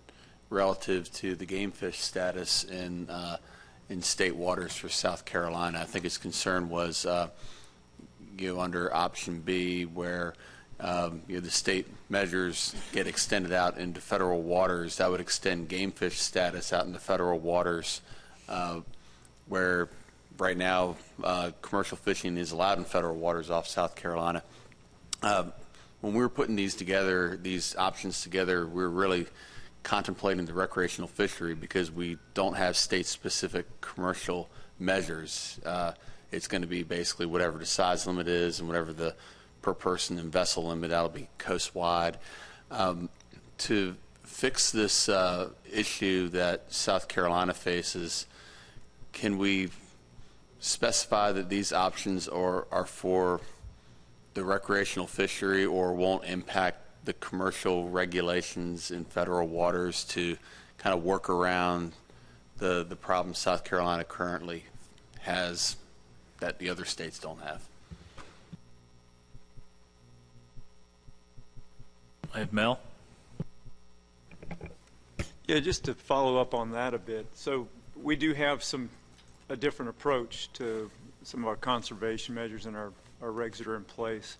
relative to the game fish status in state waters for South Carolina. I think his concern was under option B, where the state measures get extended out into federal waters. That would extend game fish status out into federal waters, where right now commercial fishing is allowed in federal waters off South Carolina. When we were putting these together, these options together, we were really contemplating the recreational fishery, because we don't have state-specific commercial measures. It's going to be basically whatever the size limit is and whatever the per person and vessel limit, that'll be coast-wide. To fix this issue that South Carolina faces, can we specify that these options are for the recreational fishery or won't impact the commercial regulations in federal waters, to kind of work around the problem South Carolina currently has that the other states don't have? I have Mel. Yeah, just to follow up on that a bit. So we do have a different approach to some of our conservation measures and our regs that are in place.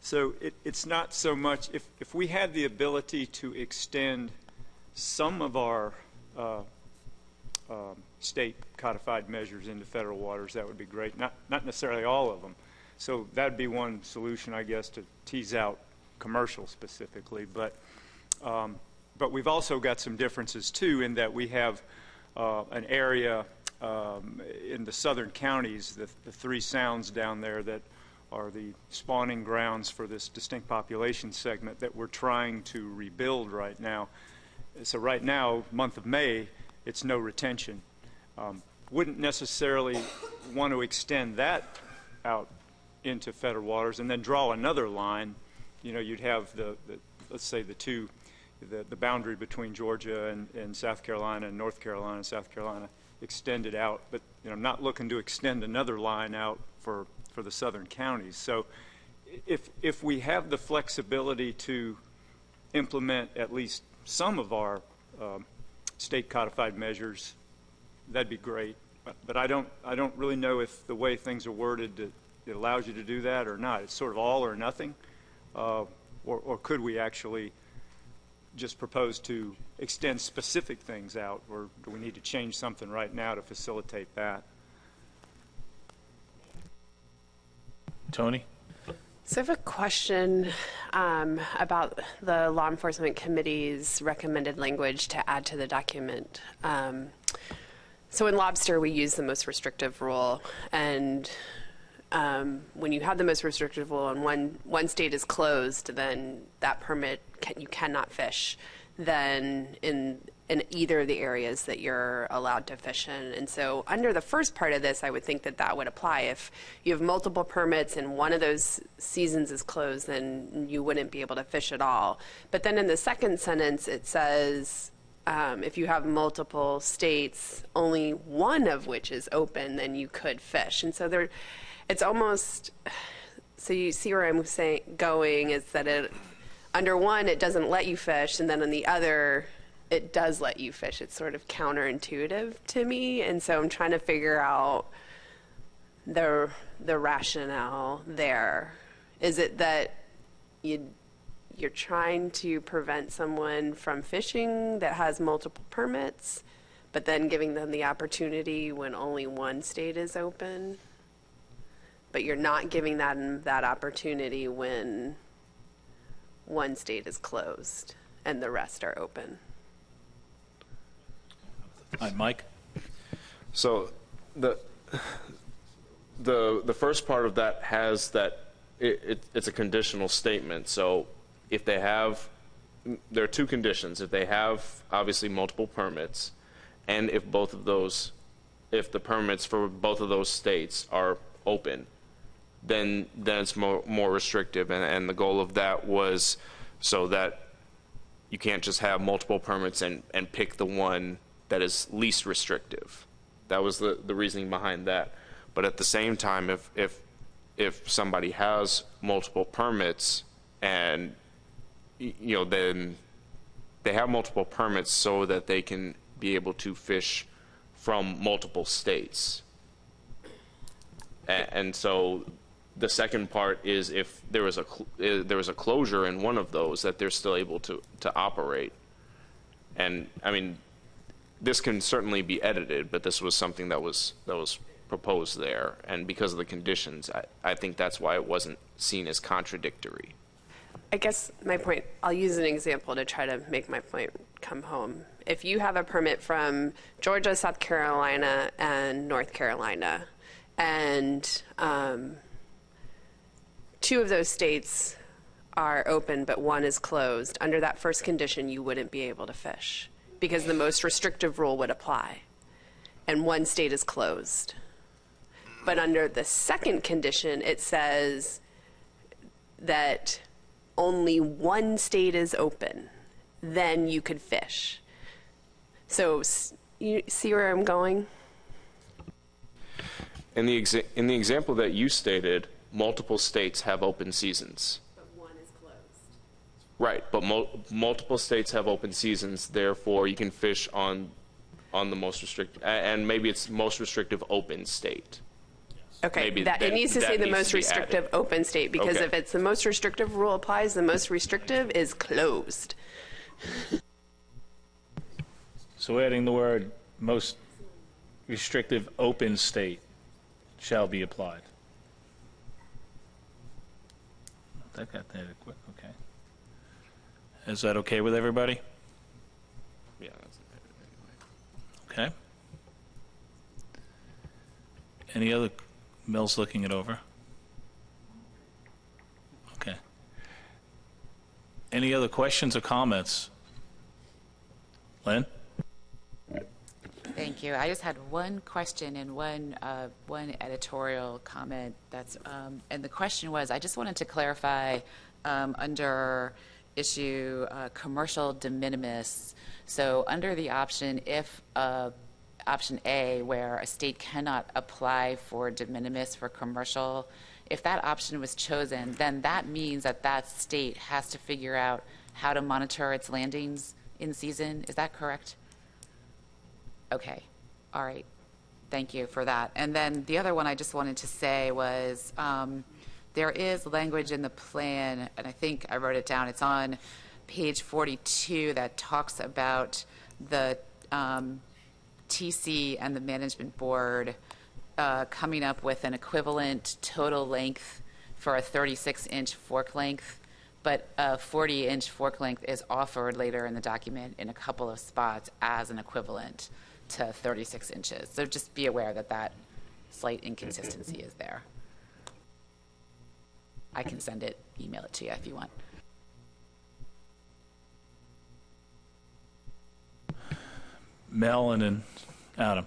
So it's not so much, if we had the ability to extend some of our state codified measures into federal waters, that would be great. Not necessarily all of them. So that would be one solution, I guess, to tease out commercial specifically. But we've also got some differences too, in that we have an area in the southern counties, the 3 sounds down there that are the spawning grounds for this distinct population segment that we're trying to rebuild right now. So right now, month of May, it's no retention. Wouldn't necessarily want to extend that out into federal waters and then draw another line. You'd have let's say the boundary between Georgia and South Carolina and North Carolina, South Carolina extended out, but I'm not looking to extend another line out for the southern counties. So if we have the flexibility to implement at least some of our state codified measures, that'd be great. But I don't really know if the way things are worded it allows you to do that or not. It's sort of all or nothing. Or could we actually just propose to extend specific things out, or do we need to change something right now to facilitate that? Tony? So I have a question about the Law Enforcement Committee's recommended language to add to the document. So in lobster, we use the most restrictive rule, and when you have the most restrictive rule and one state is closed, then that permit, you cannot fish then in either of the areas that you're allowed to fish in. And so under the first part of this, I would think that would apply. If you have multiple permits and one of those seasons is closed, then you wouldn't be able to fish at all. But then in the second sentence, it says, if you have multiple states, only one of which is open, then you could fish. And so it's almost, so you see where I'm going, is that under one, it doesn't let you fish, and then on the other, it does let you fish. It's sort of counterintuitive to me, and so I'm trying to figure out the rationale there. Is it that you're trying to prevent someone from fishing that has multiple permits, but then giving them the opportunity when only one state is open? But you're not giving that opportunity when one state is closed and the rest are open. Mike? So the first part of that has that it's a conditional statement. So if they have, there are two conditions. If they have obviously multiple permits, and if both of those, if the permits for both of those states are open, then it's more restrictive. And the goal of that was so that you can't just have multiple permits and pick the one that is least restrictive. That was the reasoning behind that. But at the same time, if somebody has multiple permits and then they have multiple permits so that they can be able to fish from multiple states. And so the second part is if there was a closure in one of those, that they're still able to operate. And I mean, this can certainly be edited, but this was something that was proposed there, and because of the conditions, I think that's why it wasn't seen as contradictory. I guess my point, I'll use an example to try to make my point come home. If you have a permit from Georgia, South Carolina, and North Carolina, and two of those states are open but one is closed, under that first condition you wouldn't be able to fish because the most restrictive rule would apply, and one state is closed. But under the second condition, it says that only one state is open, then you could fish. So you see where I'm going? In the example that you stated, multiple states have open seasons. But one is closed. Right, but multiple states have open seasons, therefore you can fish on the most restrictive, and maybe it's most restrictive open state. Okay, it needs to say the most restrictive open state, because if it's the most restrictive rule applies, the most restrictive is closed. So adding the word most restrictive open state shall be applied. That got that quick, okay. Is that okay with everybody? Yeah. Okay. Any other? Mel's looking it over. Okay. Any other questions or comments? Lynn? Thank you. I just had one question and one editorial comment. And the question was, I just wanted to clarify under issue Commercial De Minimis. So under the option, if option A, where a state cannot apply for de minimis for commercial, if that option was chosen, then that means that that state has to figure out how to monitor its landings in season. Is that correct? Okay. All right. Thank you for that. And then the other one I just wanted to say was there is language in the plan, and I think I wrote it down. It's on page 42 that talks about the TC and the management board coming up with an equivalent total length for a 36-inch fork length, but a 40-inch fork length is offered later in the document in a couple of spots as an equivalent to 36 inches. So just be aware that that slight inconsistency is there. I can send it, email it to you if you want. Mel and then Adam.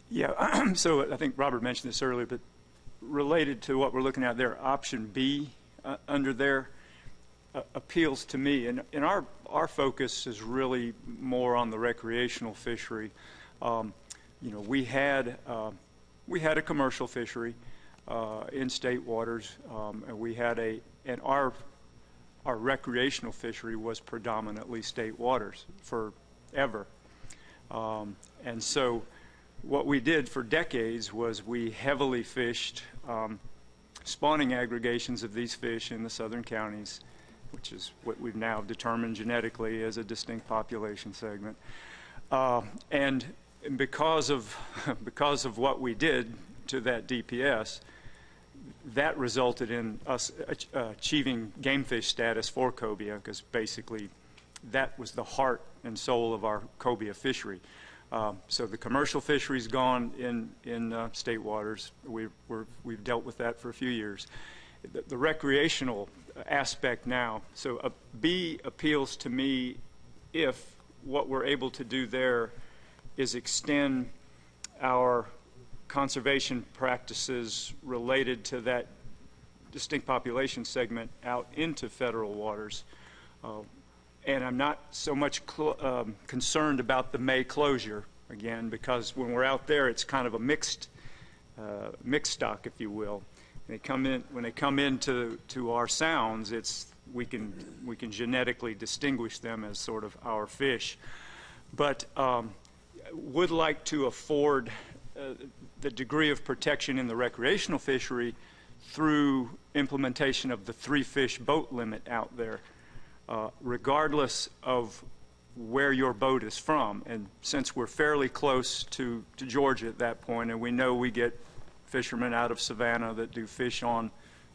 Yeah, so I think Robert mentioned this earlier, but related to what we're looking at there, option B under there appeals to me. And our focus is really more on the recreational fishery. We had a commercial fishery in state waters, and we had and our recreational fishery was predominantly state waters forever. And so what we did for decades was we heavily fished spawning aggregations of these fish in the southern counties, which is what we've now determined genetically as a distinct population segment. And because of what we did to that DPS, that resulted in us achieving game fish status for cobia, because basically that was the heart and soul of our cobia fishery. So the commercial fishery's gone in state waters. We've dealt with that for a few years. The recreational aspect now, so B appeals to me if what we're able to do there is extend our conservation practices related to that distinct population segment out into federal waters. And I'm not so much concerned about the May closure, again, because when we're out there, it's kind of a mixed stock, if you will. When they come into our sounds, we can genetically distinguish them as sort of our fish. But would like to afford the degree of protection in the recreational fishery through implementation of the 3-fish boat limit out there, regardless of where your boat is from. And since we're fairly close to Georgia at that point, and we know we get fishermen out of Savannah that do fish on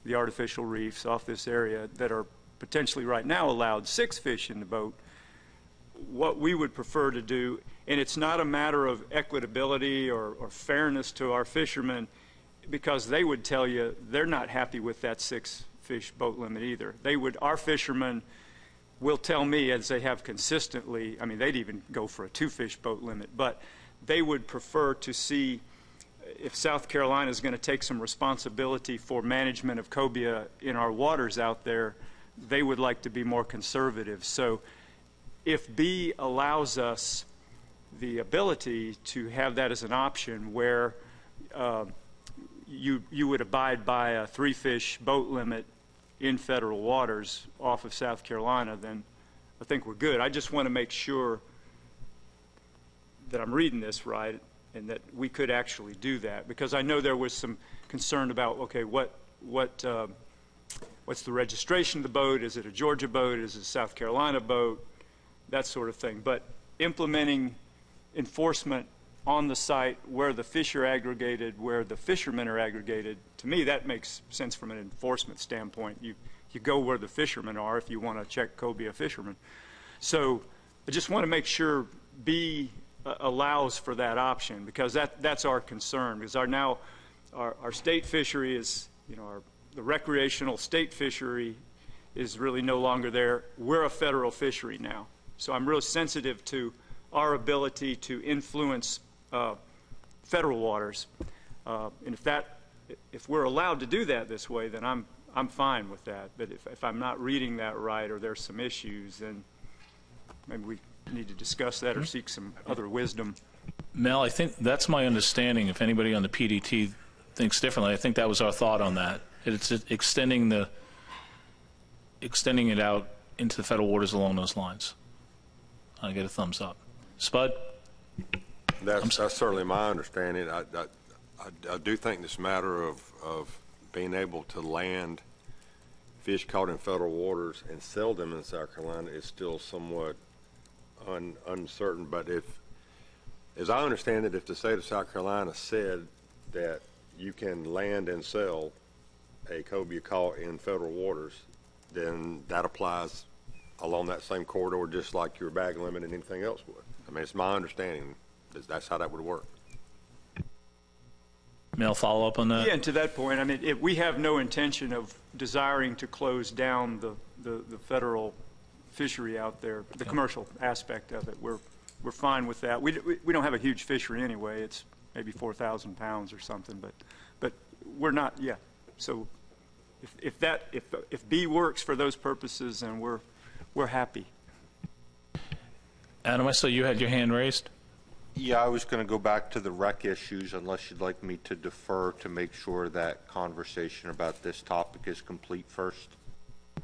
the artificial reefs off this area that are potentially right now allowed 6 fish in the boat, what we would prefer to do, and it's not a matter of equitability or fairness to our fishermen, because they would tell you they're not happy with that 6-fish boat limit either. Our fishermen will tell me, as they have consistently, I mean, they'd even go for a 2-fish boat limit, but they would prefer to see, if South Carolina is going to take some responsibility for management of cobia in our waters out there, they would like to be more conservative. So if B allows us the ability to have that as an option where you would abide by a 3-fish boat limit in federal waters off of South Carolina, then I think we're good. I just want to make sure that I'm reading this right and that we could actually do that, because I know there was some concern about, okay, what's the registration of the boat? Is it a Georgia boat? Is it a South Carolina boat? That sort of thing. But implementing enforcement on the site where the fish are aggregated, where the fishermen are aggregated, to me that makes sense from an enforcement standpoint. You go where the fishermen are if you want to check cobia fishermen. So I just want to make sure B allows for that option, because that's our concern, because our state fishery is, the recreational state fishery is really no longer there. We're a federal fishery now. So I'm real sensitive to our ability to influence federal waters. And if we're allowed to do that this way, then I'm fine with that. But if I'm not reading that right, or there's some issues, then maybe we need to discuss that or seek some other wisdom. Mel, I think that's my understanding. If anybody on the PDT thinks differently, I think that was our thought on that. It's extending it out into the federal waters along those lines. I get a thumbs up. Spud? That's certainly my understanding. I do think this matter of being able to land fish caught in federal waters and sell them in South Carolina is still somewhat uncertain. But as I understand it, if the state of South Carolina said that you can land and sell a cobia caught in federal waters, then that applies along that same corridor just like your bag limit and anything else would. I mean, it's my understanding that's how that would work. Mel, follow up on that? Yeah, and to that point, I mean, we have no intention of desiring to close down the federal fishery out there, the commercial aspect of it. We're fine with that. We don't have a huge fishery anyway. It's maybe 4,000 pounds or something, but we're not. Yeah. So if B works for those purposes, then we're happy. Adam, I saw you had your hand raised. Yeah, I was going to go back to the rec issues unless you'd like me to defer to make sure that conversation about this topic is complete first.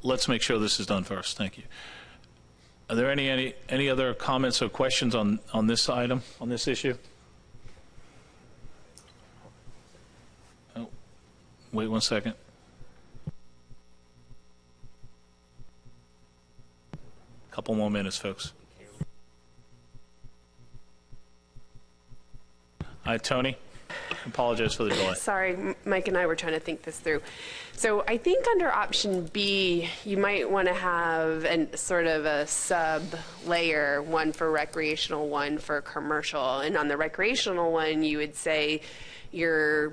Let's make sure this is done first. Thank you. Are there any other comments or questions on this item, on this issue? Oh, wait 1 second. Couple more minutes, folks. Hi, Tony. Apologize for the delay. Sorry, Mike and I were trying to think this through. So I think under option B, you might want to have sort of a sub-layer, one for recreational, one for commercial. And on the recreational one, you would say you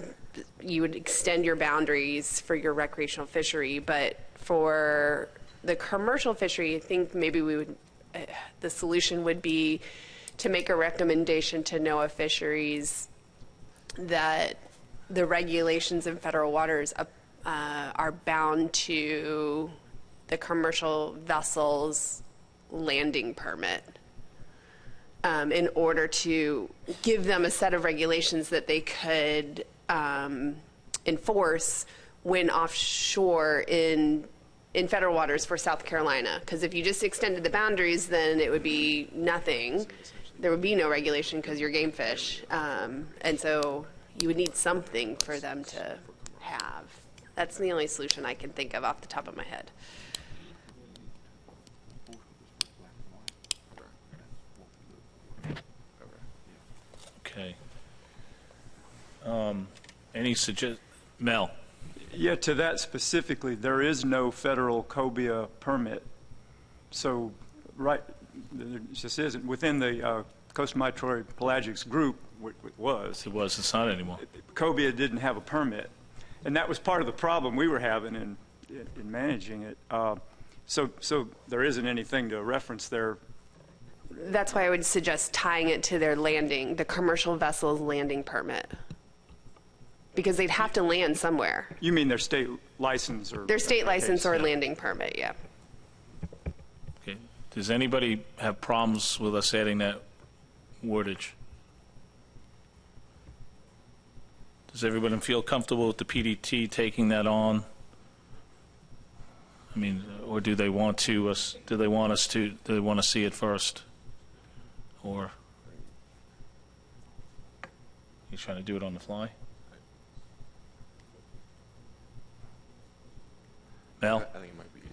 would extend your boundaries for your recreational fishery. But for the commercial fishery, I think maybe the solution would be to make a recommendation to NOAA Fisheries that the regulations in federal waters are bound to the commercial vessel's landing permit in order to give them a set of regulations that they could enforce when offshore in federal waters for South Carolina. Because if you just extended the boundaries, then it would be nothing. There would be no regulation because you're game fish. And so you would need something for them to have. That's the only solution I can think of off the top of my head. Okay. Any Mel? Yeah, to that specifically, there is no federal cobia permit. So, right, there just isn't. Within the Coast Migratory Pelagics group, it was. It was. It's not anymore. Cobia didn't have a permit. And that was part of the problem we were having in managing it. So there isn't anything to reference there. That's why I would suggest tying it to their landing, the commercial vessel's landing permit. Because they'd have to land somewhere. You mean their state license or? Their state license or yeah. landing permit, yeah. Okay. Does anybody have problems with us adding that wordage? Does everybody feel comfortable with the PDT taking that on? I mean, or do they want to? Do they want to see it first? Or you trying to do it on the fly? Mel?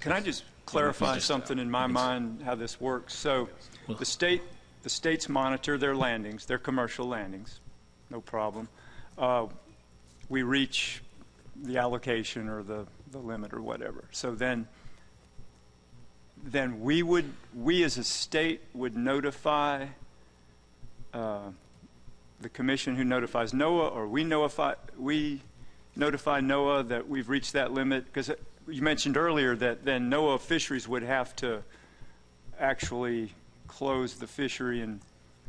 Can I just clarify something in my mind how this works? So the states monitor their landings, their commercial landings, no problem. We reach the allocation or the limit or whatever. So then we as a state would notify the commission who notifies NOAA, or we notify NOAA that we've reached that limit, because you mentioned earlier that then NOAA Fisheries would have to actually close the fishery in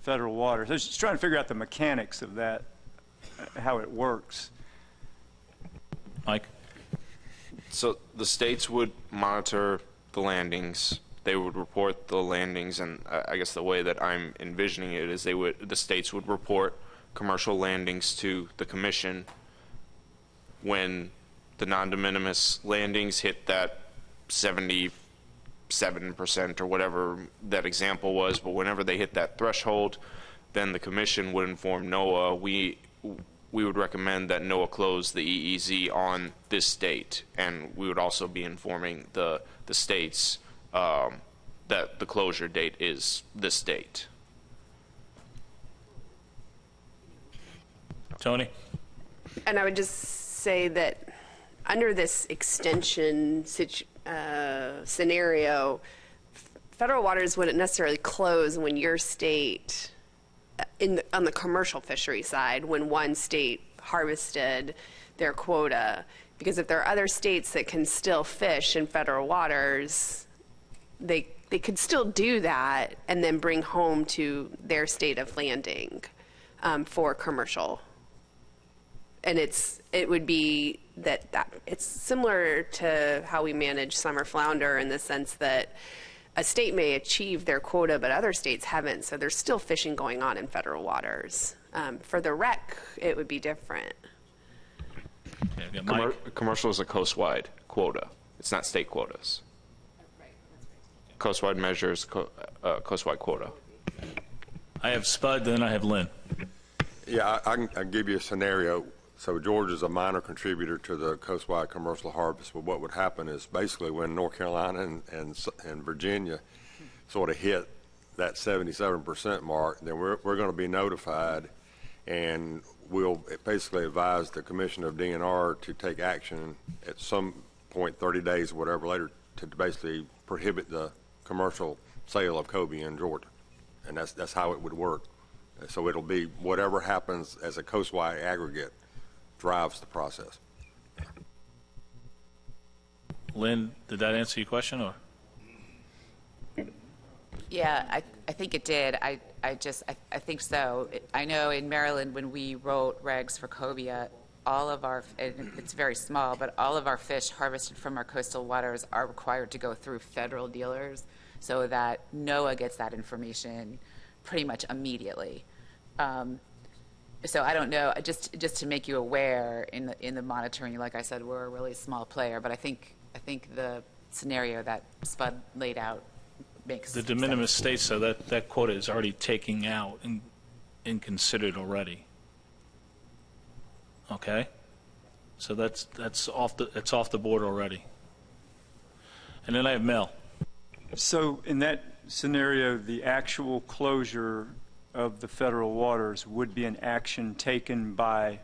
federal waters. I was just trying to figure out the mechanics of that, how it works. Mike? So the states would monitor the landings. They would report the landings, and I guess the way that I'm envisioning it is the states would report commercial landings to the commission. When the non-de minimis landings hit that 77% or whatever that example was, but whenever they hit that threshold, then the commission would inform NOAA. We would recommend that NOAA close the EEZ on this date, and we would also be informing the states that the closure date is this date. Tony? And I would just say that under this extension scenario, federal waters wouldn't necessarily close when your state, on the commercial fishery side, when one state harvested their quota. Because if there are other states that can still fish in federal waters, they could still do that and then bring home to their state of landing for commercial. And it would be that it's similar to how we manage summer flounder in the sense that a state may achieve their quota, but other states haven't. So there's still fishing going on in federal waters. For the rec, it would be different. Okay, Commercial is a coastwide quota. It's not state quotas. Coastwide measures, coastwide quota. I have Spud, then I have Lynn. Yeah, I can give you a scenario. So Georgia's a minor contributor to the coastwide commercial harvest, but what would happen is basically when North Carolina and Virginia sort of hit that 77% mark, then we're going to be notified, and we'll basically advise the Commission of DNR to take action at some point, 30 days or whatever later, to basically prohibit the commercial sale of cobia in Georgia. And that's how it would work. So it'll be whatever happens as a coastwide aggregate drives the process. Lynn, did that answer your question, or? Yeah, I think it did. I think so. I know in Maryland when we wrote regs for cobia, all of our, and it's very small, but all of our fish harvested from our coastal waters are required to go through federal dealers so that NOAA gets that information pretty much immediately. So I don't know, just to make you aware in the monitoring, like I said, we're a really small player, but I think the scenario that Spud laid out makes The de minimis states so that quota is already taken out and considered already. Okay, so that's off the board already. And then I have Mel. So in that scenario, the actual closure of the federal waters would be an action taken by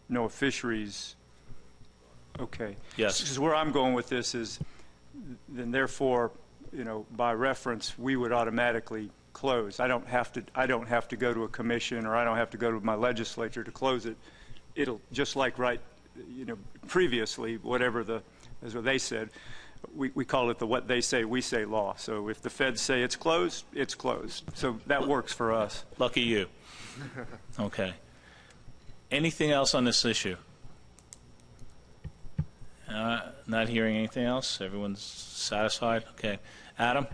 NOAA Fisheries. Okay. Yes. Because where I'm going with this is, then therefore, you know, by reference, we would automatically close. I don't have to go to a commission, or I don't have to go to my legislature to close it. It'll just like previously, as what they said, we call it the what they say, we say law. So if the feds say it's closed, it's closed. So that works for us. Lucky you. Okay. Anything else on this issue? Not hearing anything else? Everyone's satisfied? Okay. Adam?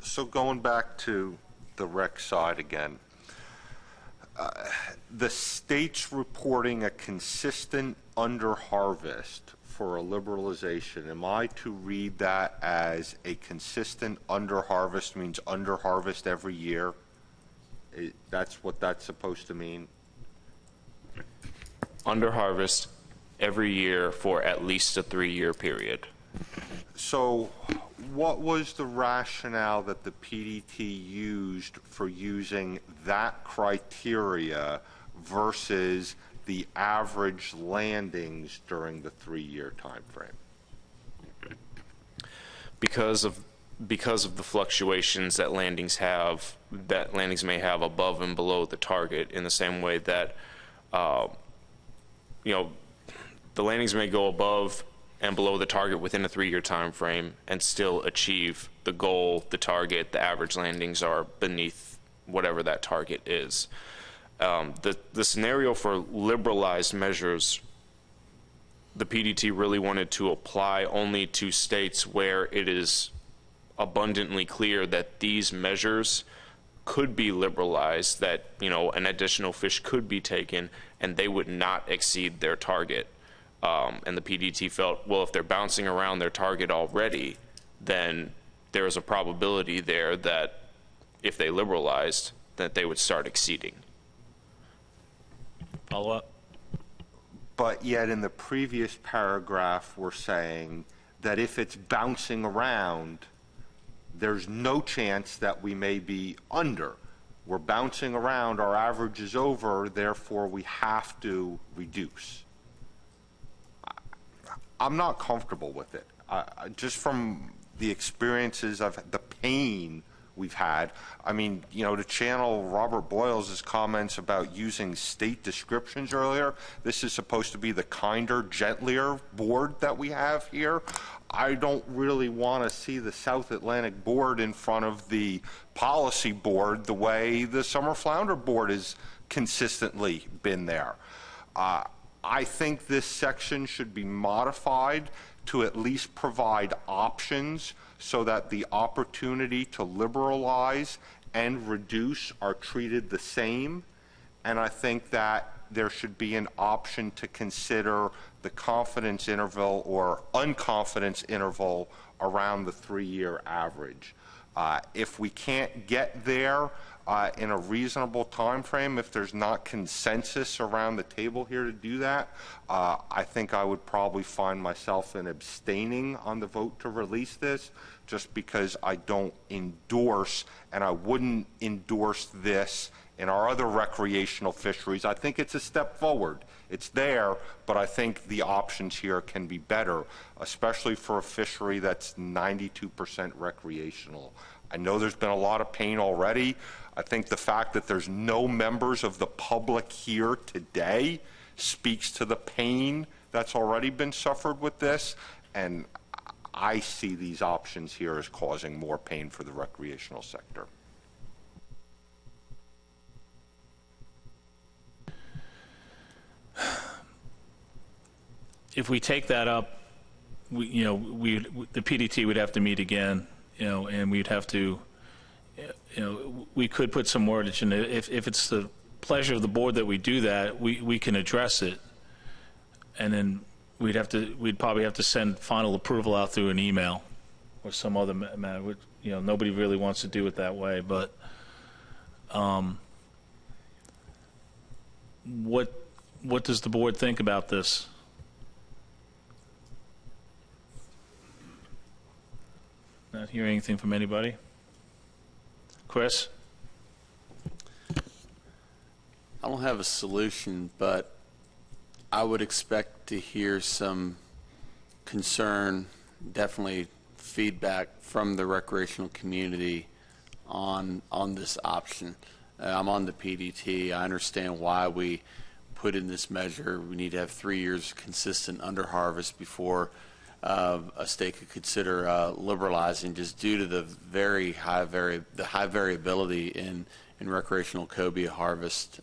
So going back to the rec side again, the state's reporting a consistent underharvest for a liberalization. Am I to read that as a consistent underharvest means underharvest every year? That's what that's supposed to mean? Underharvest every year for at least a 3-year period. So what was the rationale that the PDT used for using that criteria versus the average landings during the 3-year time frame? Because of the fluctuations that landings may have above and below the target, in the same way that the landings may go above and below the target within a 3-year time frame and still achieve the goal, the target. The average landings are beneath whatever that target is. The scenario for liberalized measures, the PDT really wanted to apply only to states where it is abundantly clear that these measures could be liberalized, that an additional fish could be taken and they would not exceed their target. And the PDT felt, well, if they're bouncing around their target already, then there is a probability there that if they liberalized, that they would start exceeding. Follow up? But yet in the previous paragraph, we're saying that if it's bouncing around, there's no chance that we may be under. We're bouncing around, our average is over, therefore we have to reduce. I'm not comfortable with it. Just from the experiences of the pain we've had, I mean, to channel Robert Boyles' comments about using state descriptions earlier, this is supposed to be the kinder, gentler board that we have here. I don't really want to see the South Atlantic board in front of the policy board the way the Summer Flounder board has consistently been there. I think this section should be modified to at least provide options so that the opportunity to liberalize and reduce are treated the same. And I think that there should be an option to consider the confidence interval or unconfidence interval around the 3-year average. If we can't get there in a reasonable time frame, if there's not consensus around the table here to do that, I think I would probably find myself in abstaining on the vote to release this, just because I don't endorse, and I wouldn't endorse this in our other recreational fisheries, I think it's a step forward. It's there, but I think the options here can be better, especially for a fishery that's 92% recreational. I know there's been a lot of pain already. I think the fact that there's no members of the public here today speaks to the pain that's already been suffered with this, and I see these options here as causing more pain for the recreational sector. If we take that up, the PDT would have to meet again, and we'd have to, we could put some wordage in it. If it's the pleasure of the board that we do that, we can address it, and then we'd probably have to send final approval out through an email or some other matter. Nobody really wants to do it that way, but what does the board think about this? Not hearing anything from anybody. Chris? I don't have a solution, but I would expect to hear some concern, definitely feedback from the recreational community on this option. I'm on the PDT. I understand why we put in this measure. We need to have 3 years consistent underharvest before a state could consider liberalizing, just due to the very high variability in recreational cobia harvest.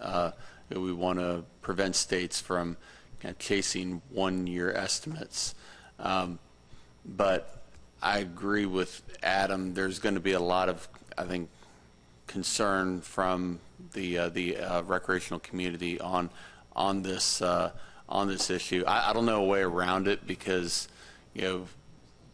We want to prevent states from kind of chasing 1 year estimates. But I agree with Adam. There's going to be a lot of, I think, concern from the recreational community on this issue. I don't know a way around it, because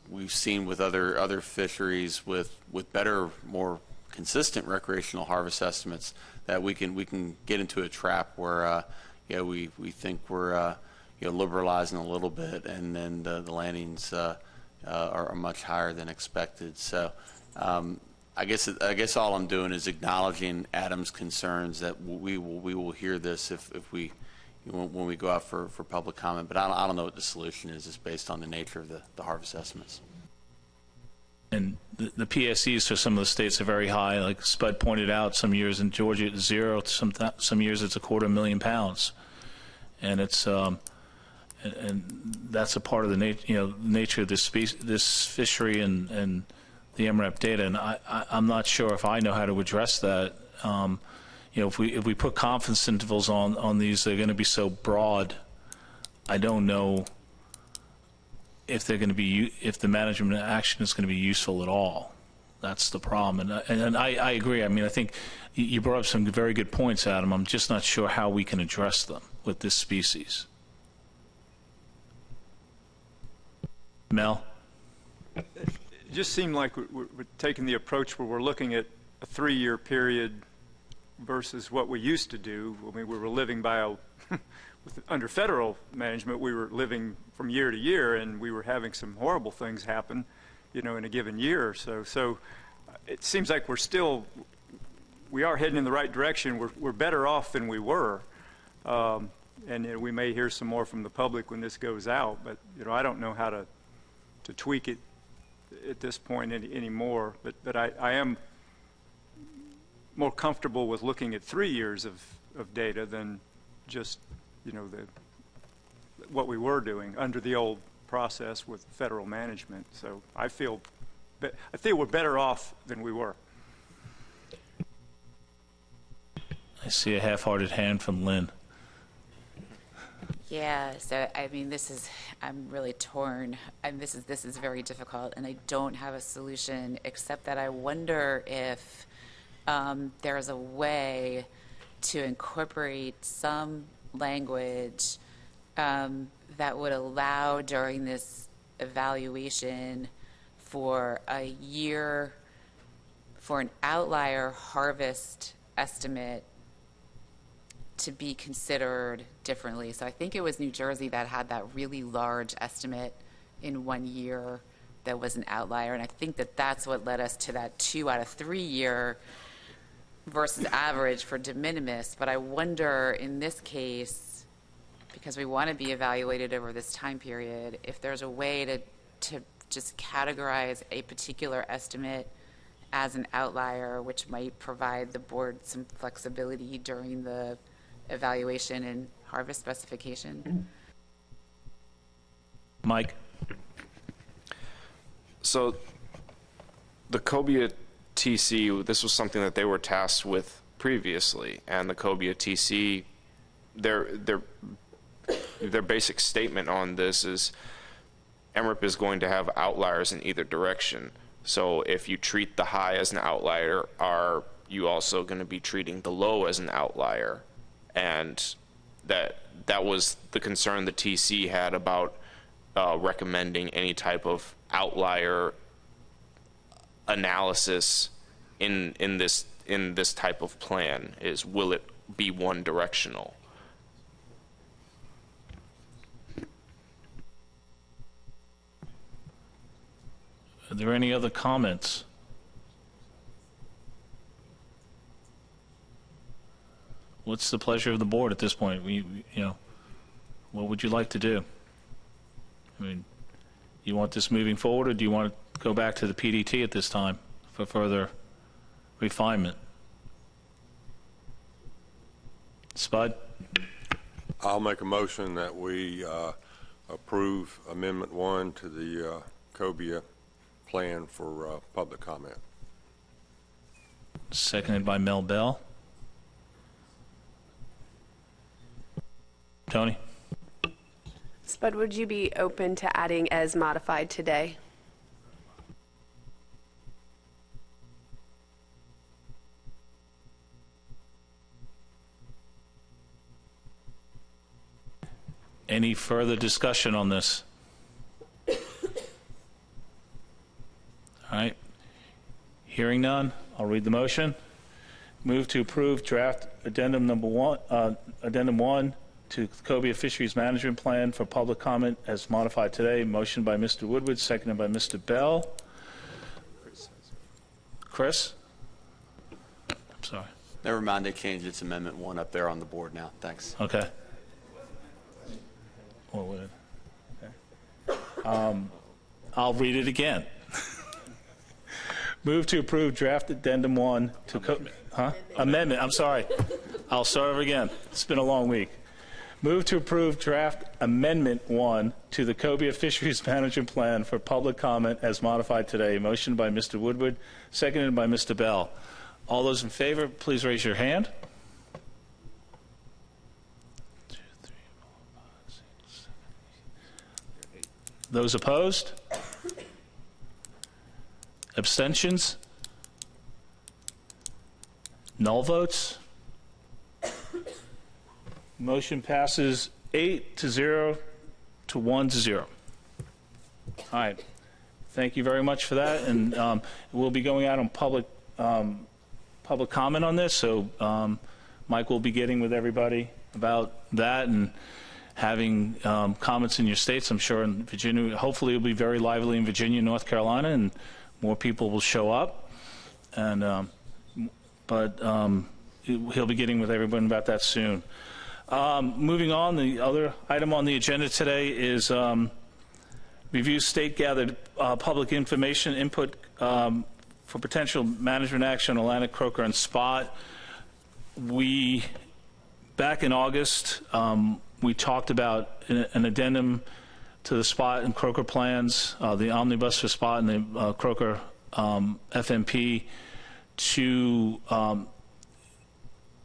we've seen with other fisheries with better, more consistent recreational harvest estimates that we can get into a trap where we think we're liberalizing a little bit, and then the landings are much higher than expected. So I guess all I'm doing is acknowledging Adam's concerns, that we will hear this when we go out for public comment, but I don't know what the solution is. It's based on the nature of the harvest estimates. And the PSEs for some of the states are very high. Like Spud pointed out, some years in Georgia it's 0, some years it's 250,000 pounds, and it's and that's a part of the nature of this fishery and the MREP data. And I'm not sure if I know how to address that. If we put confidence intervals on these, they're going to be so broad. I don't know if they're going to be, if the management action is going to be useful at all. That's the problem. And I agree. I mean, I think you brought up some very good points, Adam. I'm just not sure how we can address them with this species. Mel? It just seemed like we're taking the approach where we're looking at a 3-year period versus what we used to do. I mean, we were living by under federal management, we were living from year to year, and we were having some horrible things happen, in a given year or so. So it seems like we are heading in the right direction. We're better off than we were. And we may hear some more from the public when this goes out, but, I don't know how to tweak it at this point anymore. But I am more comfortable with looking at 3 years of data than just, what we were doing under the old process with federal management. So I feel we're better off than we were. I see a half-hearted hand from Lynn. Yeah, so I mean, I'm really torn. This is very difficult, and I don't have a solution, except that I wonder if there's a way to incorporate some language that would allow, during this evaluation, for a year, for an outlier harvest estimate to be considered differently. So I think it was New Jersey that had that really large estimate in 1 year that was an outlier, and I think that that's what led us to that 2 out of 3 year versus average for de minimis, but I wonder in this case, because we want to be evaluated over this time period, if there's a way to just categorize a particular estimate as an outlier, which might provide the board some flexibility during the evaluation and harvest specification. Mike? So the cobia TC, this was something that they were tasked with previously, and the cobia TC, their basic statement on this is MRIP is going to have outliers in either direction. So if you treat the high as an outlier, are you also going to be treating the low as an outlier? And that was the concern the TC had about recommending any type of outlier analysis in this type of plan. Is will it be one directional? Are there any other comments? What's the pleasure of the board at this point? What would you like to do? I mean, you want this moving forward, or do you want to go back to the PDT at this time for further refinement? Spud? I'll make a motion that we approve Amendment 1 to the cobia plan for public comment. Seconded by Mel Bell. Tony? Spud, would you be open to adding as modified today? Any further discussion on this? All right. Hearing none, I'll read the motion. Move to approve draft addendum number 1, addendum 1 to Cobia Fisheries Management Plan for public comment as modified today. Motion by Mr. Woodward, seconded by Mr. Bell. Chris? I'm sorry. Never mind, they changed its Amendment 1 up there on the board now. Thanks. Okay. What would it? Okay. I'll read it again. Move to approve draft addendum 1 to amendment. I'm sorry. I'll start over again. It's been a long week. Move to approve draft amendment 1 to the Cobia Fisheries Management Plan for public comment as modified today. Motion by Mr. Woodward, seconded by Mr. Bell. All those in favor, please raise your hand. 2, 3, 4, 5, 6, 7, 8. Those opposed? Abstentions? Null votes? Motion passes 8-0 to 1-0. All right. Thank you very much for that. And we'll be going out on public comment on this. So Mike will be getting with everybody about that and having comments in your states. I'm sure in Virginia, hopefully it'll be very lively in Virginia, North Carolina, and more people will show up. And he'll be getting with everyone about that soon. Moving on, the other item on the agenda today is review state-gathered public information input for potential management action on Atlantic croaker and spot. Back in August, we talked about an addendum to the spot and croaker plans, the omnibus for spot and the croaker FMP, to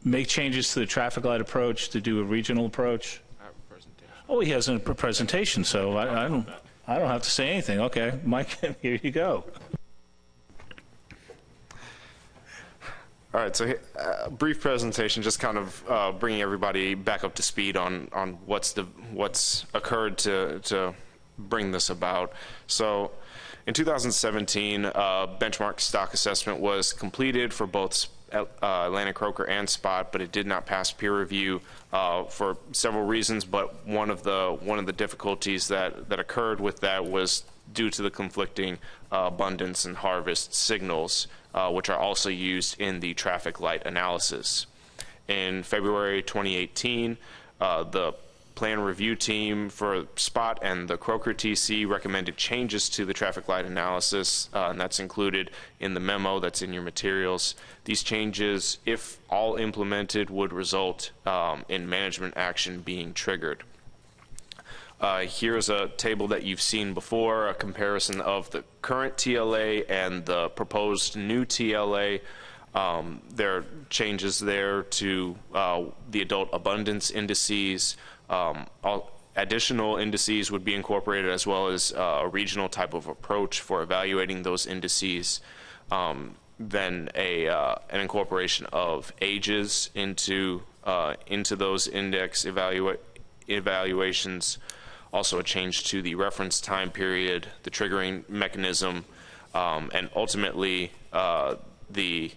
make changes to the traffic light approach, to do a regional approach. Oh, he has a presentation, so I don't have to say anything. Okay, Mike, here you go. All right, so a brief presentation, just kind of bringing everybody back up to speed on what's occurred to bring this about. So in 2017, benchmark stock assessment was completed for both Atlantic croaker and spot, but it did not pass peer review for several reasons. But one of the difficulties that occurred with that was due to the conflicting abundance and harvest signals which are also used in the traffic light analysis. In February 2018, the plan review team for spot and the Croaker TC recommended changes to the traffic light analysis, and that's included in the memo that's in your materials. These changes, if all implemented, would result in management action being triggered. Here's a table that you've seen before, a comparison of the current TLA and the proposed new TLA. There are changes there to the adult abundance indices. Additional indices would be incorporated, as well as a regional type of approach for evaluating those indices. Then an incorporation of ages into those index evaluations. Also a change to the reference time period, the triggering mechanism, and ultimately the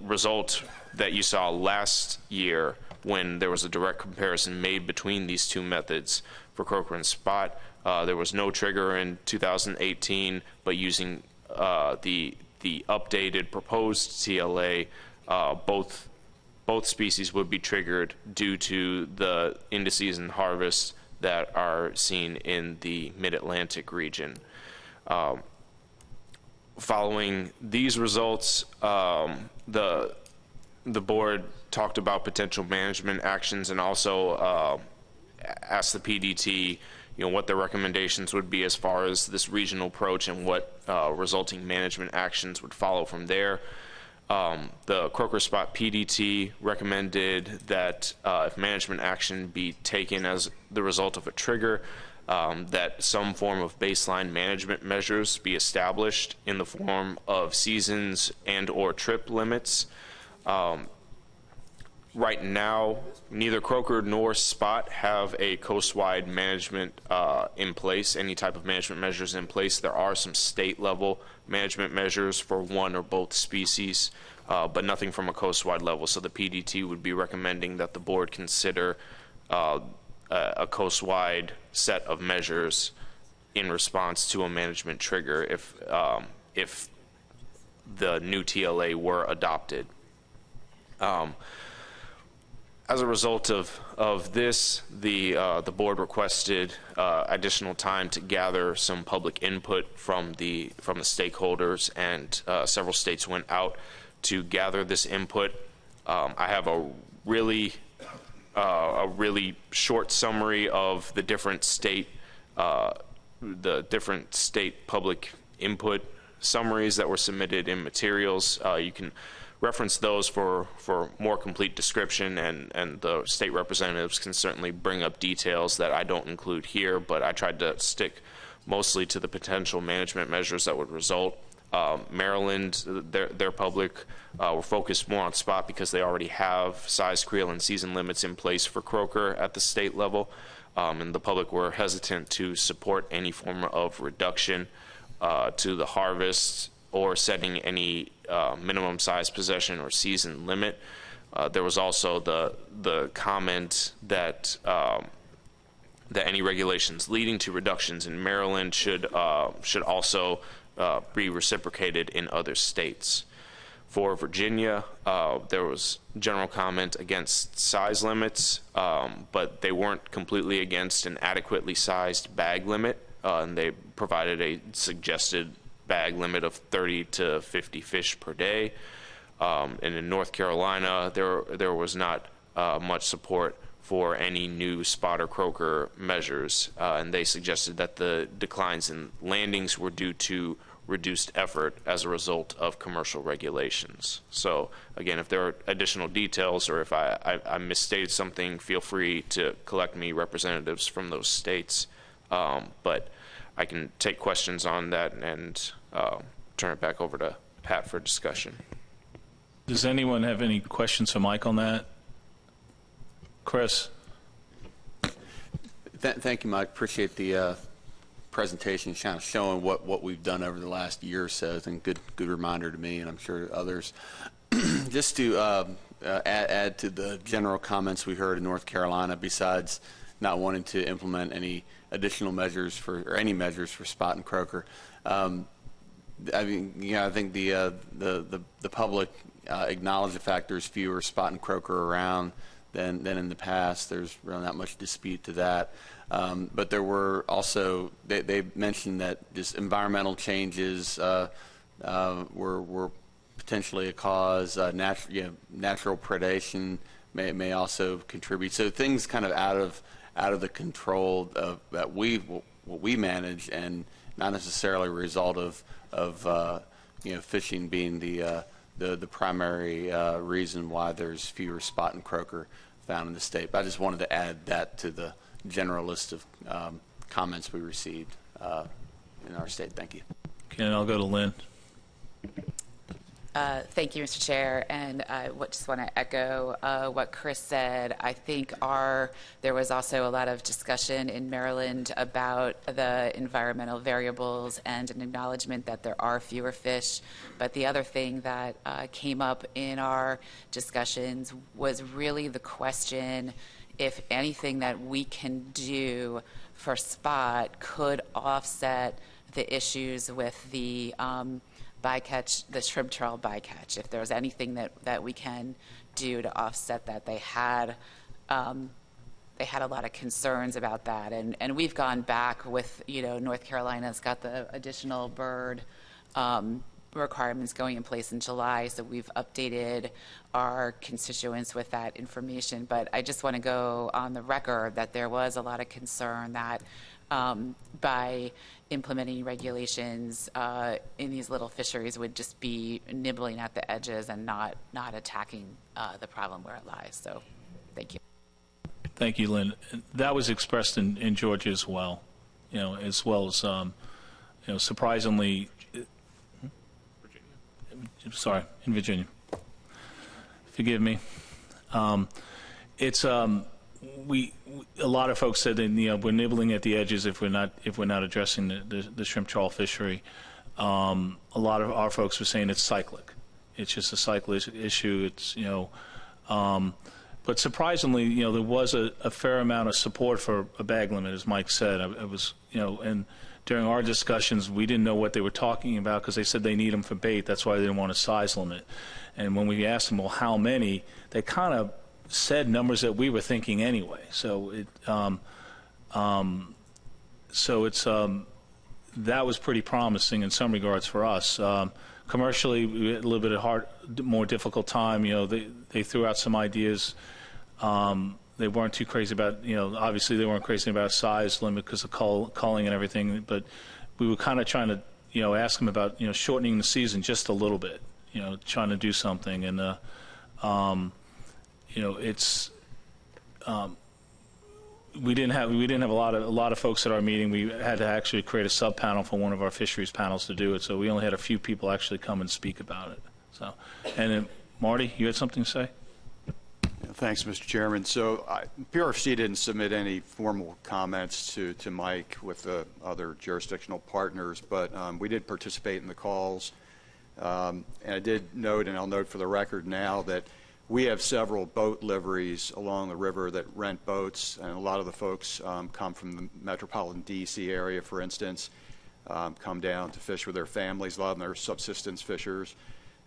result that you saw last year, when there was a direct comparison made between these two methods for Croaker and spot. There was no trigger in 2018, but using the updated proposed TLA, both species would be triggered due to the indices and harvests that are seen in the Mid-Atlantic region. Following these results, the board talked about potential management actions and also asked the PDT, what their recommendations would be as far as this regional approach and what resulting management actions would follow from there. The Croaker spot PDT recommended that if management action be taken as the result of a trigger, that some form of baseline management measures be established in the form of seasons and or trip limits. Right now, neither Croaker nor spot have a coast-wide management in place, any type of management measures in place. There are some state-level management measures for one or both species, but nothing from a coast-wide level. So the PDT would be recommending that the board consider a coast-wide set of measures in response to a management trigger if the new TLA were adopted. As a result of this, the board requested additional time to gather some public input from the stakeholders, and several states went out to gather this input. I have a really short summary of the different state public input summaries that were submitted in materials. You can reference those for more complete description, and the state representatives can certainly bring up details that I don't include here, but I tried to stick mostly to the potential management measures that would result. Maryland, their public were focused more on spot because they already have size, creel, and season limits in place for Croaker at the state level, and the public were hesitant to support any form of reduction to the harvest or setting any minimum size possession or season limit. There was also the comment that any regulations leading to reductions in Maryland should also be reciprocated in other states. For Virginia, there was general comment against size limits, but they weren't completely against an adequately sized bag limit, and they provided a suggested bag limit of 30 to 50 fish per day. And in North Carolina, there was not much support for any new spot or croaker measures, and they suggested that the declines in landings were due to reduced effort as a result of commercial regulations. So again, if there are additional details or if I misstated something, feel free to collect me representatives from those states. But I can take questions on that and turn it back over to Pat for discussion. Does anyone have any questions for Mike on that? Chris? Thank you, Mike. Appreciate the presentation kind of showing what we've done over the last year or so. I think good reminder to me, and I'm sure others. Just to add to the general comments we heard in North Carolina, besides not wanting to implement any additional measures or any measures for spot and croaker, I mean, I think the public acknowledge the fact there's fewer spot and croaker around than in the past. There's really not much dispute to that. But there were also, they mentioned that just environmental changes were potentially a cause. Natural predation may also contribute. So things kind of out of the control of what we manage, and not necessarily a result of fishing being the primary reason why there's fewer spot and croaker found in the state. But I just wanted to add that to the general list of comments we received in our state. Thank you. Okay, and I'll go to Lynn. Thank you, Mr. Chair, and I just want to echo what Chris said. I think there was also a lot of discussion in Maryland about the environmental variables and an acknowledgement that there are fewer fish. But the other thing that came up in our discussions was really the question if anything that we can do for spot could offset the issues with the bycatch, the shrimp trawl bycatch. If there was anything that we can do to offset that, they had a lot of concerns about that, and we've gone back with North Carolina's got the additional bird requirements going in place in July, so we've updated our constituents with that information. But I just want to go on the record that there was a lot of concern that by implementing regulations in these little fisheries would just be nibbling at the edges and not attacking the problem where it lies. So thank you. Thank you, Lynn. That was expressed in Georgia as well, as well as, surprisingly, in Virginia. Forgive me. It's a lot of folks said that we're nibbling at the edges if we're not addressing the shrimp trawl fishery. A lot of our folks were saying it's cyclic. It's just a cyclic issue. It's but surprisingly, there was a fair amount of support for a bag limit, as Mike said. It was and during our discussions, we didn't know what they were talking about because they said they need them for bait. That's why they didn't want a size limit. And when we asked them, well, how many, they kind of said numbers that we were thinking anyway. So that was pretty promising in some regards for us. Commercially, we had a little bit of more difficult time. They threw out some ideas. They weren't too crazy about, obviously they weren't crazy about size limit because of culling and everything. But we were kind of trying to, ask them about, shortening the season just a little bit. Trying to do something, and it's we didn't have a lot of folks at our meeting. We had to actually create a sub panel for one of our fisheries panels to do it. So we only had a few people actually come and speak about it. So, and then Marty, you had something to say? Thanks, Mr. Chairman. So PRFC didn't submit any formal comments to Mike with the other jurisdictional partners, but we did participate in the calls. And I did note, and I'll note for the record now, that we have several boat liveries along the river that rent boats, and a lot of the folks come from the metropolitan D.C. area, for instance, come down to fish with their families. A lot of them are subsistence fishers.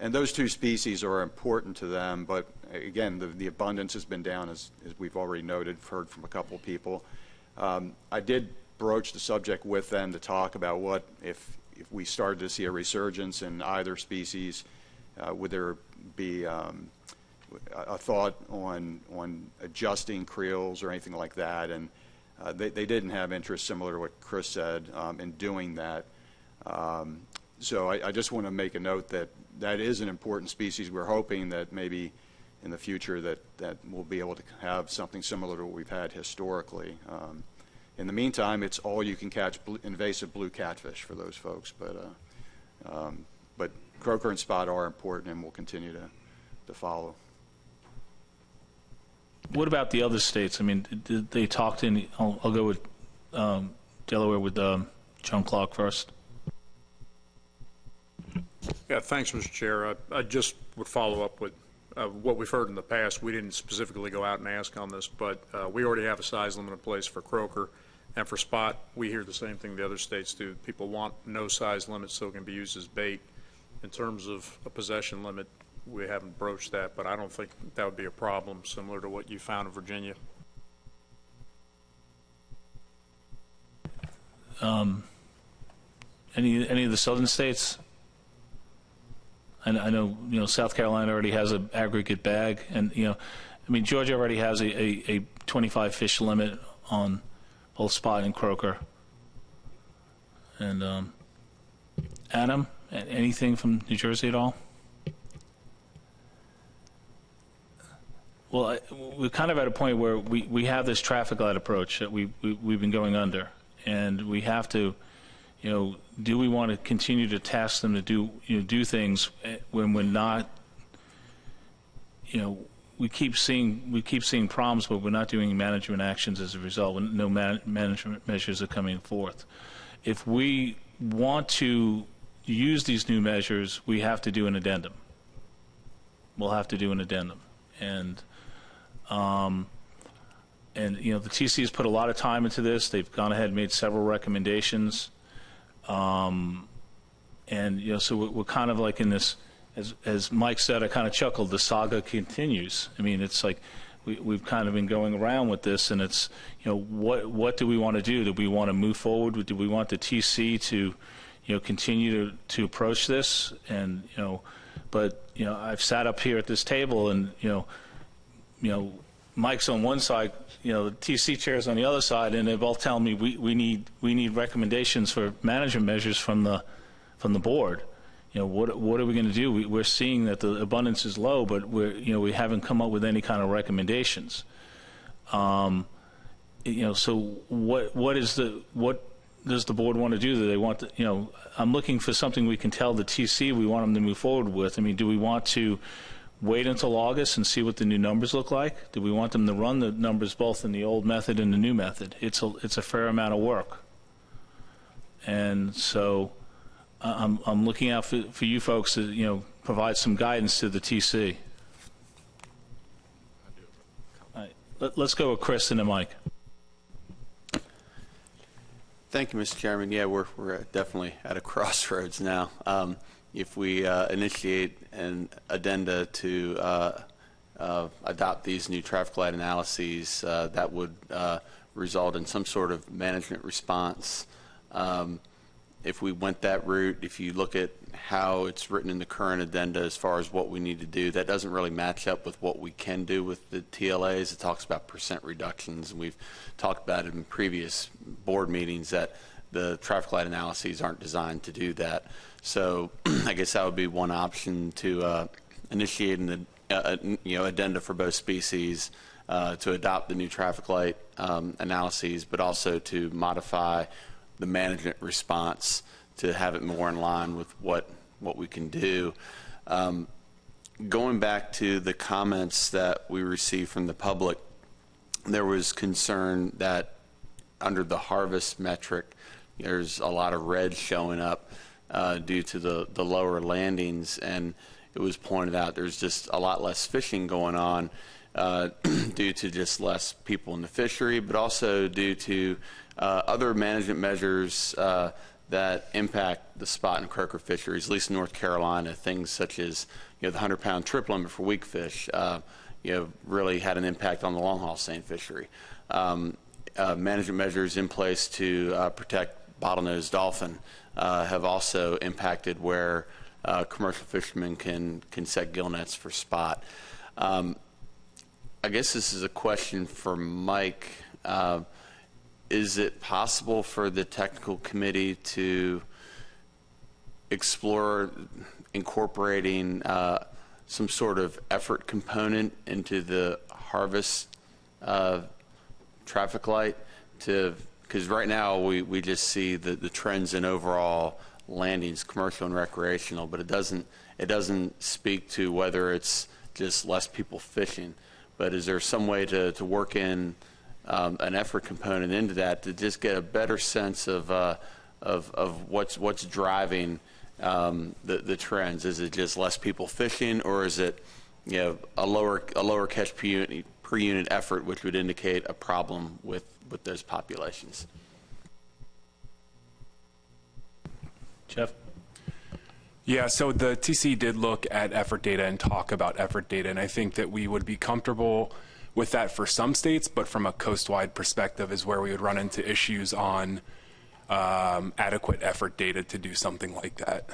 And those two species are important to them, but again, the abundance has been down, as we've already noted, heard from a couple of people. I did broach the subject with them to talk about what, if we started to see a resurgence in either species, would there be a thought on adjusting creels or anything like that, and they didn't have interest, similar to what Chris said, in doing that. So I just want to make a note that that is an important species. We're hoping that maybe in the future that we'll be able to have something similar to what we've had historically. In the meantime, it's all you can catch invasive blue catfish for those folks, but croaker and spot are important, and we'll continue to follow. What about the other states? I mean, did they talk to any? I'll go with Delaware with John Clark first. Yeah, thanks, Mr. Chair. I just would follow up with what we've heard in the past. We didn't specifically go out and ask on this, but we already have a size limit in place for croaker, And for spot, we hear the same thing the other states do. People want no size limit so it can be used as bait. In terms of a possession limit, we haven't broached that, but I don't think that would be a problem, similar to what you found in Virginia. Any of the southern states? I know, South Carolina already has an aggregate bag, and, I mean, Georgia already has a 25 fish limit on both spot and croaker. And, Adam, anything from New Jersey at all? Well, we're kind of at a point where we have this traffic light approach that we've been going under, and we have to, do we want to continue to task them to do things when we're not, we keep seeing problems, but we're not doing management actions as a result. When no management measures are coming forth. If we want to use these new measures, we have to do an addendum. We'll have to do an addendum, and the TC has put a lot of time into this. They've gone ahead and made several recommendations, and so we're kind of like in this. As Mike said, I kind of chuckled. The saga continues. I mean, it's like we've kind of been going around with this, and it's what do we want to do? Do we want to move forward? Do we want the TC to continue to approach this? And but I've sat up here at this table, and Mike's on one side, the TC chair's on the other side, and they're both telling me we need recommendations for management measures from the board. What are we going to do? We're seeing that the abundance is low, but we haven't come up with any kind of recommendations. So what does the board want to do? Do they want to, I'm looking for something we can tell the TC we want them to move forward with. I mean, do we want to wait until August and see what the new numbers look like? Do we want them to run the numbers both in the old method and the new method? It's a fair amount of work, and so I'm looking out for you folks to provide some guidance to the TC. All right, let's go with Chris and then Mike. Thank you, Mr. Chairman. Yeah, we're definitely at a crossroads now. If we initiate an addenda to adopt these new traffic light analyses, that would result in some sort of management response. If we went that route, if you look at how it's written in the current addenda as far as what we need to do, that doesn't really match up with what we can do with the TLAs. It talks about % reductions, and we've talked about it in previous board meetings that the traffic light analyses aren't designed to do that. So I guess that would be one option, to initiate an addenda for both species, to adopt the new traffic light analyses, but also to modify the management response to have it more in line with what we can do. Going back to the comments that we received from the public, there was concern that under the harvest metric, there's a lot of red showing up due to the lower landings, and it was pointed out there's just a lot less fishing going on due to just less people in the fishery, but also due to other management measures that impact the spot and croaker fisheries, at least in North Carolina. Things such as the 100-pound trip limit for weak fish really had an impact on the long-haul seine fishery. Management measures in place to protect bottlenose dolphin have also impacted where commercial fishermen can set gill nets for spot. I guess this is a question for Mike. Is it possible for the technical committee to explore incorporating some sort of effort component into the harvest traffic light? Because right now we just see the trends in overall landings, commercial and recreational, but it doesn't speak to whether it's just less people fishing. But is there some way to work in an effort component into that to just get a better sense of what's driving the trends? Is it just less people fishing, or is it a lower catch per unit effort, which would indicate a problem with those populations? Jeff? Yeah, so the TC did look at effort data and talk about effort data, and I think that we would be comfortable with that for some states, but from a coast-wide perspective is where we would run into issues on adequate effort data to do something like that.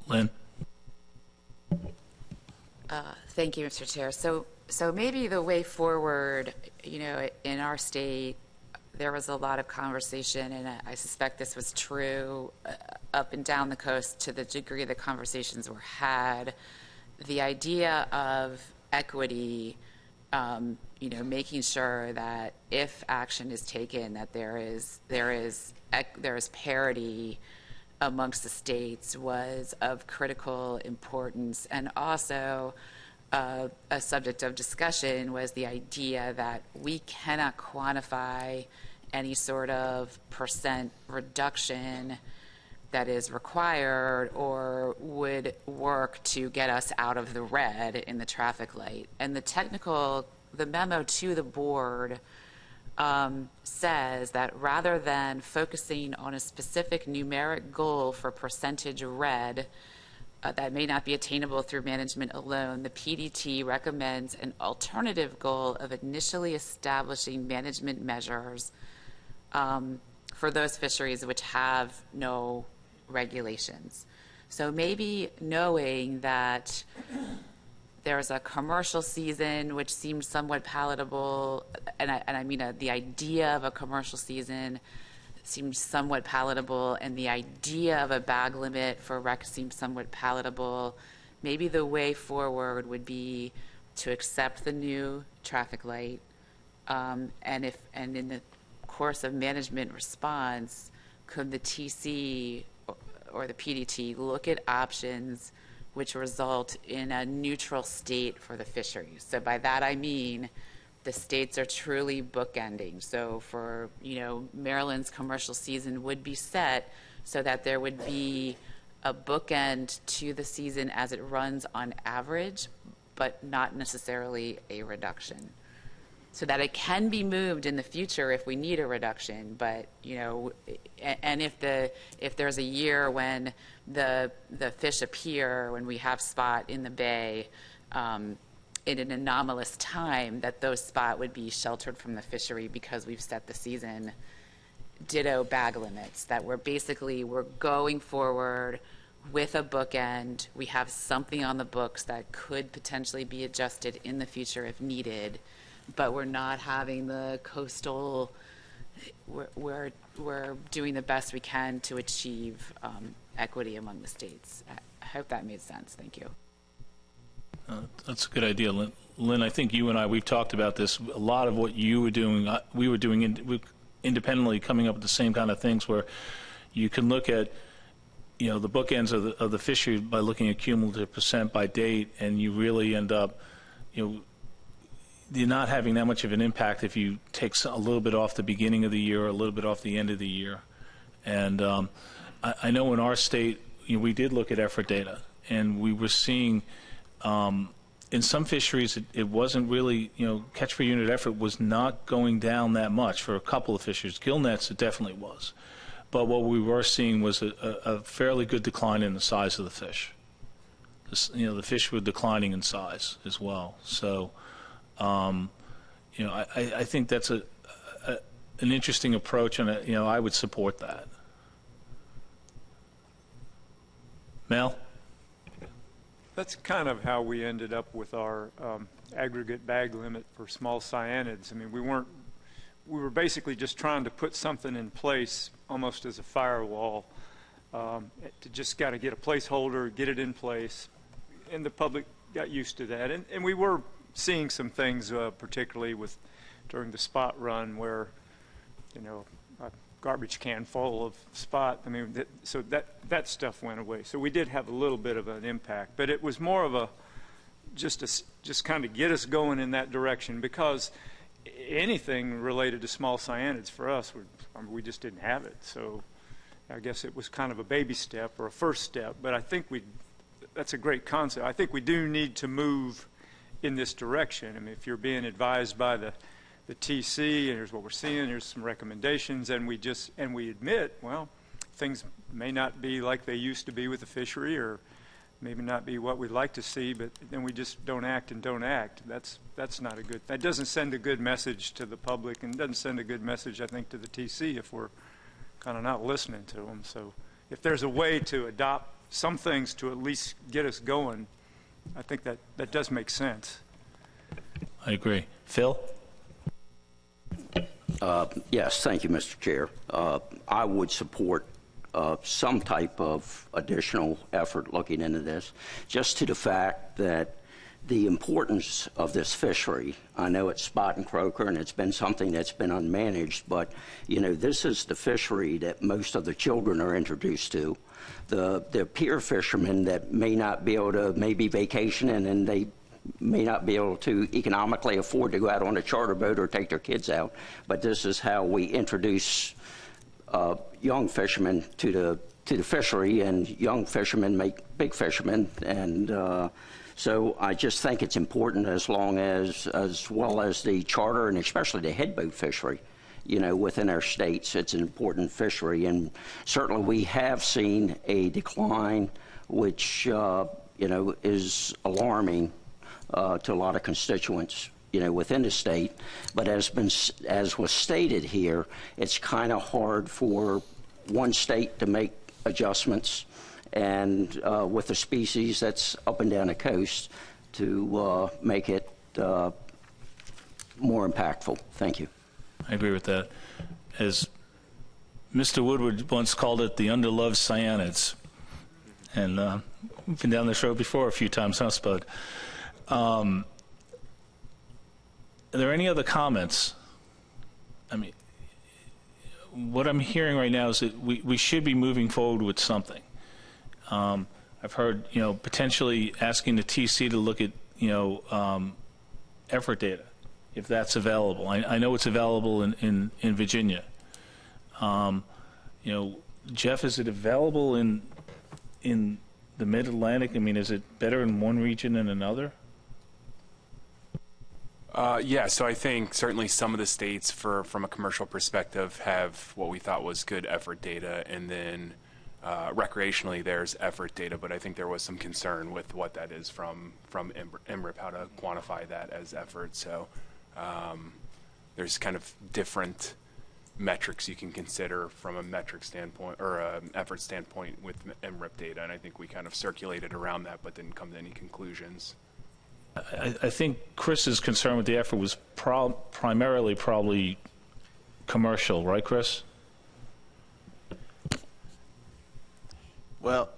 Lynn? Thank you, Mr. Chair. So maybe the way forward, in our state, there was a lot of conversation, and I suspect this was true up and down the coast to the degree the conversations were had. The idea of equity, making sure that if action is taken, that there is parity amongst the states was of critical importance, and also a subject of discussion was the idea that we cannot quantify any sort of percent reduction that is required or would work to get us out of the red in the traffic light. And the memo to the board says that rather than focusing on a specific numeric goal for percentage red that may not be attainable through management alone, the PDT recommends an alternative goal of initially establishing management measures for those fisheries which have no regulations. So maybe knowing that there's a commercial season which seems somewhat palatable, and I mean the idea of a commercial season seems somewhat palatable, and the idea of a bag limit for rec seems somewhat palatable. Maybe the way forward would be to accept the new traffic light, and in the course of management response, could the TC or the PDT look at options which result in a neutral state for the fisheries? So by that I mean the states are truly bookending. So for, Maryland's commercial season would be set so that there would be a bookend to the season as it runs on average, but not necessarily a reduction. So that it can be moved in the future if we need a reduction, but and if there's a year when the fish appear, when we have spot in the bay, in an anomalous time, that those spot would be sheltered from the fishery because we've set the season. Ditto bag limits, that we're going forward with a bookend. We have something on the books that could potentially be adjusted in the future if needed, but we're not having the coastal, we're doing the best we can to achieve equity among the states. I hope that made sense. Thank you. That's a good idea, Lynn. Lynn, I think you and I, we've talked about this. A lot of what you were doing, we were doing independently, coming up with the same kind of things where you can look at, the bookends of the fishery by looking at cumulative percent by date, and you really end up, you're not having that much of an impact if you take a little bit off the beginning of the year or a little bit off the end of the year. And I know in our state, we did look at effort data, and we were seeing in some fisheries it wasn't really, catch per unit effort was not going down that much for a couple of fisheries. Gill nets, it definitely was. But what we were seeing was a fairly good decline in the size of the fish. The fish were declining in size as well. So, I think that's an interesting approach, and I would support that. Mel? That's kind of how we ended up with our aggregate bag limit for small cyanids. I mean, we were basically just trying to put something in place almost as a firewall to just got to get a placeholder, get it in place, and the public got used to that. And we were seeing some things, particularly during the spot run, where a garbage can full of spot. I mean, so that stuff went away. So we did have a little bit of an impact, but it was more of a just kind of get us going in that direction, because anything related to small cyanids for us, we just didn't have it. So I guess it was kind of a baby step or a first step, but I think that's a great concept. I think we do need to move in this direction. I mean, if you're being advised by the the TC, and here's what we're seeing, here's some recommendations, and we admit, well, things may not be like they used to be with the fishery, or maybe not be what we'd like to see, but then we just don't act and don't act. That's not a good, that doesn't send a good message to the public, and doesn't send a good message, I think, to the TC if we're kind of not listening to them. So if there's a way to adopt some things to at least get us going, I think that does make sense. I agree. Phil? Yes, thank you, Mr. Chair. I would support some type of additional effort looking into this, just to the fact that the importance of this fishery. I know it's spot and croaker, and it's been something that's been unmanaged, but this is the fishery that most of the children are introduced to. The peer fishermen that may not be able to maybe vacation, and then they may not be able to economically afford to go out on a charter boat or take their kids out, but this is how we introduce young fishermen to the fishery, and young fishermen make big fishermen, and so I just think it's important, as well as the charter and especially the headboat fishery, within our states. It's an important fishery, and certainly we have seen a decline, which is alarming to a lot of constituents, within the state. But as was stated here, it's kind of hard for one state to make adjustments, and with the species that's up and down the coast, to make it more impactful. Thank you. I agree with that. As Mr. Woodward once called it, the underloved cyanids. And we've been down this road before a few times, huh, Spud? Are there any other comments? I mean, what I'm hearing right now is that we should be moving forward with something. I've heard, potentially asking the TC to look at, effort data, if that's available. I know it's available in Virginia. Jeff, is it available in the Mid-Atlantic? I mean, is it better in one region than another? Yeah, so I think certainly some of the states, from a commercial perspective, have what we thought was good effort data, and then recreationally there's effort data, but I think there was some concern with what that is from IMRIP, how to quantify that as effort. So there's kind of different metrics you can consider from a metric standpoint or an effort standpoint with IMRIP data, and I think we kind of circulated around that but didn't come to any conclusions. I think Chris's concern with the effort was primarily probably commercial, right, Chris? Well,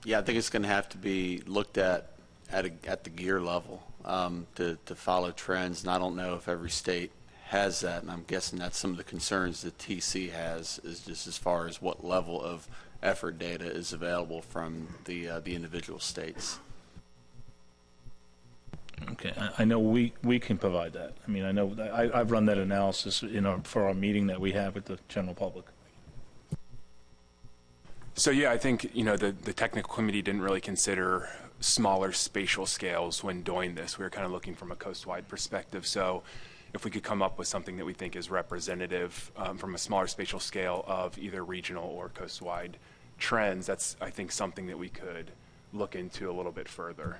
yeah, I think it's going to have to be looked at the gear level to follow trends, and I don't know if every state has that, and I'm guessing that's some of the concerns that TC has, is just as far as what level of effort data is available from the individual states. Okay, I know we can provide that. I mean, I know I've run that analysis for our meeting that we have with the general public. So yeah, I think the technical committee didn't really consider smaller spatial scales when doing this. We were kind of looking from a coast-wide perspective. So if we could come up with something that we think is representative from a smaller spatial scale of either regional or coast-wide trends, that's, I think, something that we could look into a little bit further.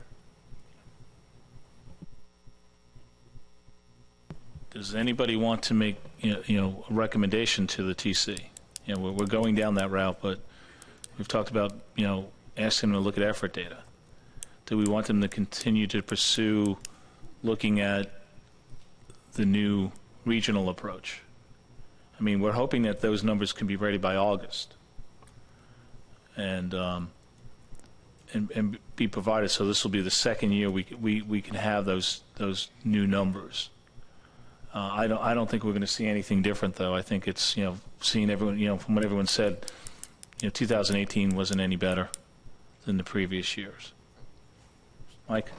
Does anybody want to make a recommendation to the TC? We're going down that route, but we've talked about asking them to look at effort data. Do we want them to continue to pursue looking at the new regional approach? I mean, we're hoping that those numbers can be ready by August and be provided. So this will be the second year we can have those new numbers. I don't think we're going to see anything different, though. I think it's seeing everyone from what everyone said, 2018 wasn't any better than the previous years. Mike?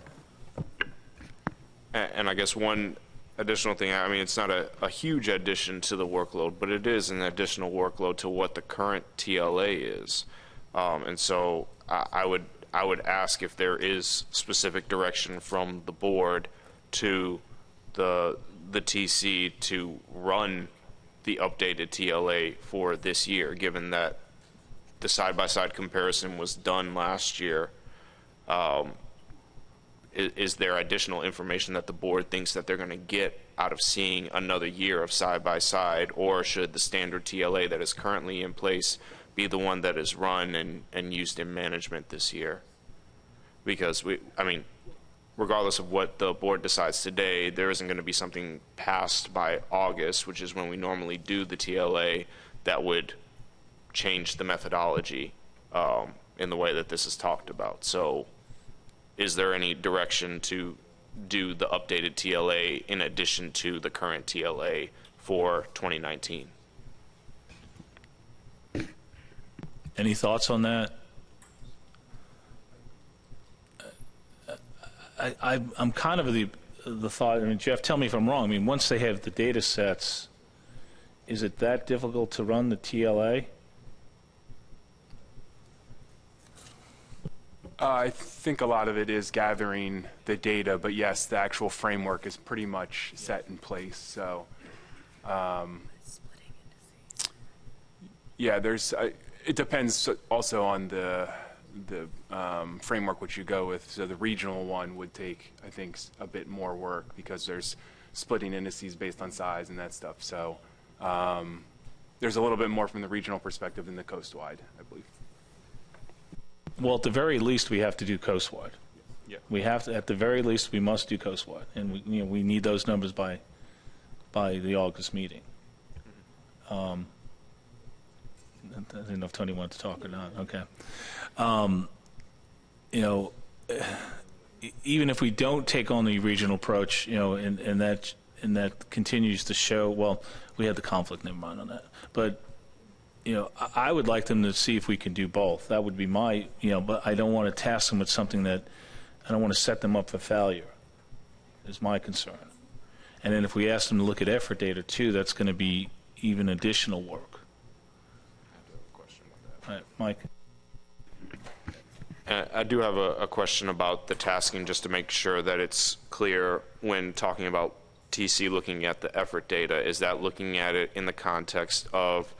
And I guess one additional thing, I mean, it's not a huge addition to the workload, but it is an additional workload to what the current TLA is. And so I would ask if there is specific direction from the board to the TC to run the updated TLA for this year, given that the side-by-side comparison was done last year. Is there additional information that the board thinks that they're going to get out of seeing another year of side-by-side, or should the standard TLA that is currently in place be the one that is run and used in management this year? Because regardless of what the board decides today, there isn't going to be something passed by August, which is when we normally do the TLA, that would change the methodology in the way that this is talked about. So is there any direction to do the updated TLA in addition to the current TLA for 2019? Any thoughts on that? I'm kind of the thought, Jeff, tell me if I'm wrong. Once they have the data sets, is it that difficult to run the TLA? I think a lot of it is gathering the data, but yes, the actual framework is pretty much set in place. So, yeah, it depends also on the framework which you go with. So the regional one would take, I think, a bit more work because there's splitting indices based on size and that stuff. So there's a little bit more from the regional perspective than the coastwide, I believe. Well, at the very least, we have to do coastwide. Yeah. We have to, at the very least, we must do coastwide, and we need those numbers by the August meeting. I didn't know if Tony wanted to talk or not. Okay. Even if we don't take on the regional approach, and that continues to show. Well, we had the conflict. Never mind on that, but. I would like them to see if we can do both. That would be my, but I don't want to task them with something that I don't want to set them up for failure, is my concern. And then if we ask them to look at effort data too, that's going to be even additional work. All right, Mike. I do have a question about the tasking, just to make sure that it's clear when talking about TC looking at the effort data. Is that looking at it in the context of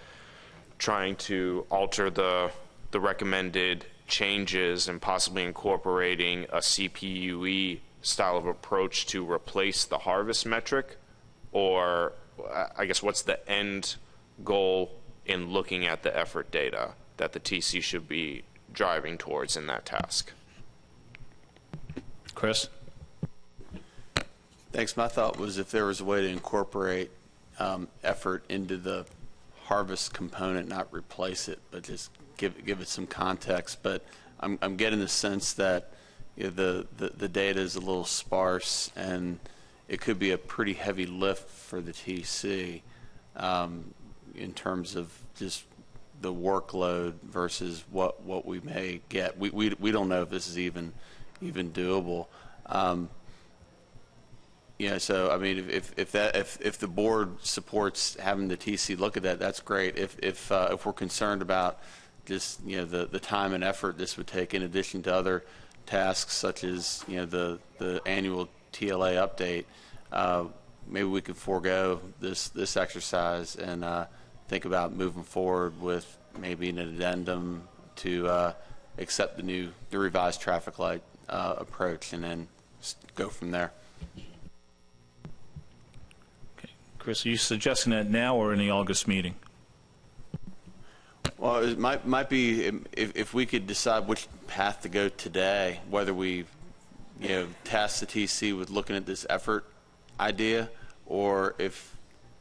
trying to alter the recommended changes and possibly incorporating a CPUE style of approach to replace the harvest metric? Or I guess what's the end goal in looking at the effort data that the TC should be driving towards in that task? Chris? Thanks. My thought was if there was a way to incorporate effort into the harvest component, not replace it, but just give it some context. But I'm getting the sense that the data is a little sparse, and it could be a pretty heavy lift for the TC in terms of just the workload versus what we may get. We don't know if this is even doable. So if the board supports having the TC look at that, that's great. If we're concerned about just the time and effort this would take, in addition to other tasks such as the annual TLA update, maybe we could forego this exercise and think about moving forward with maybe an addendum to accept the revised traffic light approach, and then go from there. Chris, are you suggesting that now or in the August meeting? Well, it might be if we could decide which path to go today, whether we task the TC with looking at this effort idea, or if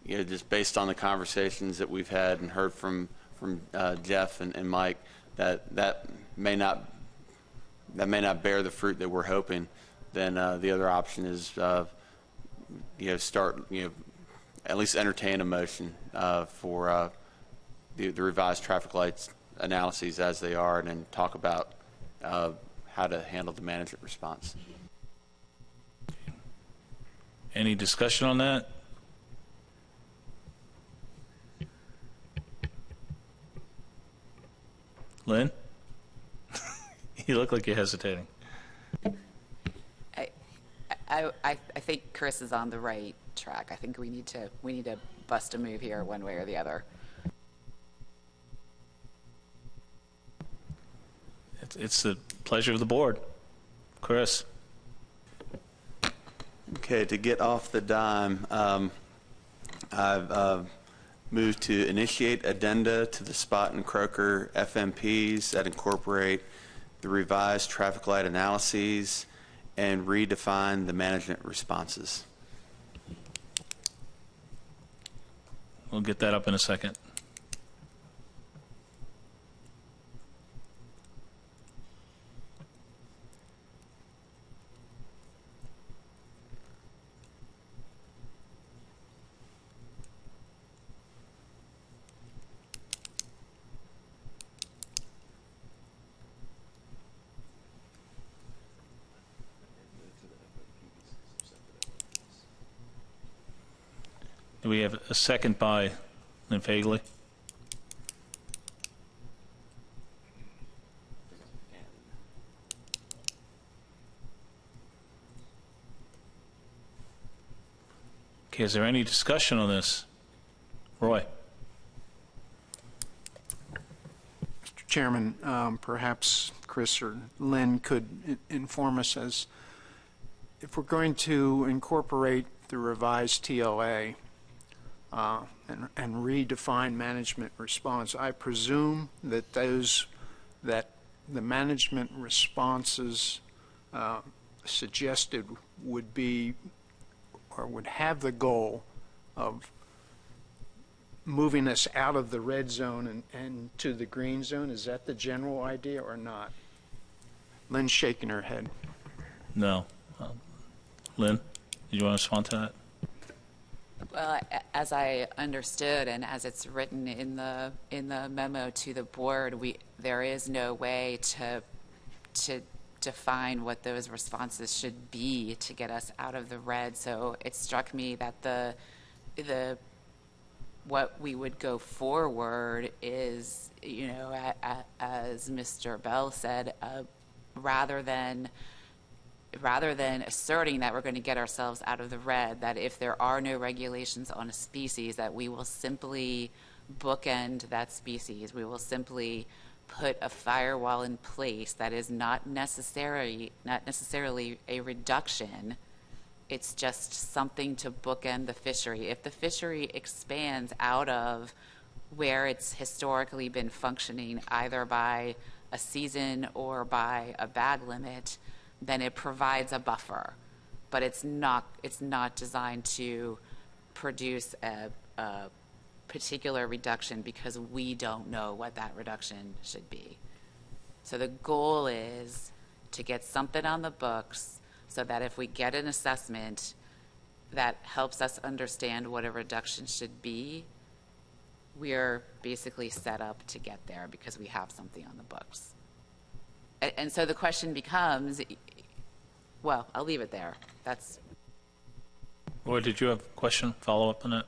just based on the conversations that we've had and heard from Jeff and Mike, that may not bear the fruit that we're hoping. Then the other option is start at least entertain a motion for the revised traffic lights analyses as they are, and then talk about how to handle the management response. Any discussion on that? Lynn? You look like you're hesitating. I think Chris is on the right track. I think we need to bust a move here one way or the other. It's the pleasure of the board. Chris. Okay, to get off the dime, I've moved to initiate addenda to the Spot and Croaker FMPs that incorporate the revised traffic light analyses and redefine the management responses. We'll get that up in a second. Do we have a second by Lynn Fagley? Okay, is there any discussion on this? Roy. Mr. Chairman, perhaps Chris or Lynn could inform us as if we're going to incorporate the revised TLA and redefine management response. I presume that that the management responses suggested would be or would have the goal of moving us out of the red zone and to the green zone. Is that the general idea or not? Lynn's shaking her head. No. Lynn, did you want to respond to that? Well, as I understood and as it's written in the memo to the board, there is no way to define what those responses should be to get us out of the red. So it struck me that what we would go forward is, you know, as Mr. Bell said, rather than asserting that we're going to get ourselves out of the red, that if there are no regulations on a species, that we will simply bookend that species. We will simply put a firewall in place that is not necessarily a reduction. It's just something to bookend the fishery. If the fishery expands out of where it's historically been functioning, either by a season or by a bag limit, then it provides a buffer, but it's not designed to produce a particular reduction because we don't know what that reduction should be. So the goal is to get something on the books so that if we get an assessment that helps us understand what a reduction should be, we're basically set up to get there because we have something on the books. And so the question becomes, well, I'll leave it there. That's. Roy, did you have a question, follow up on that?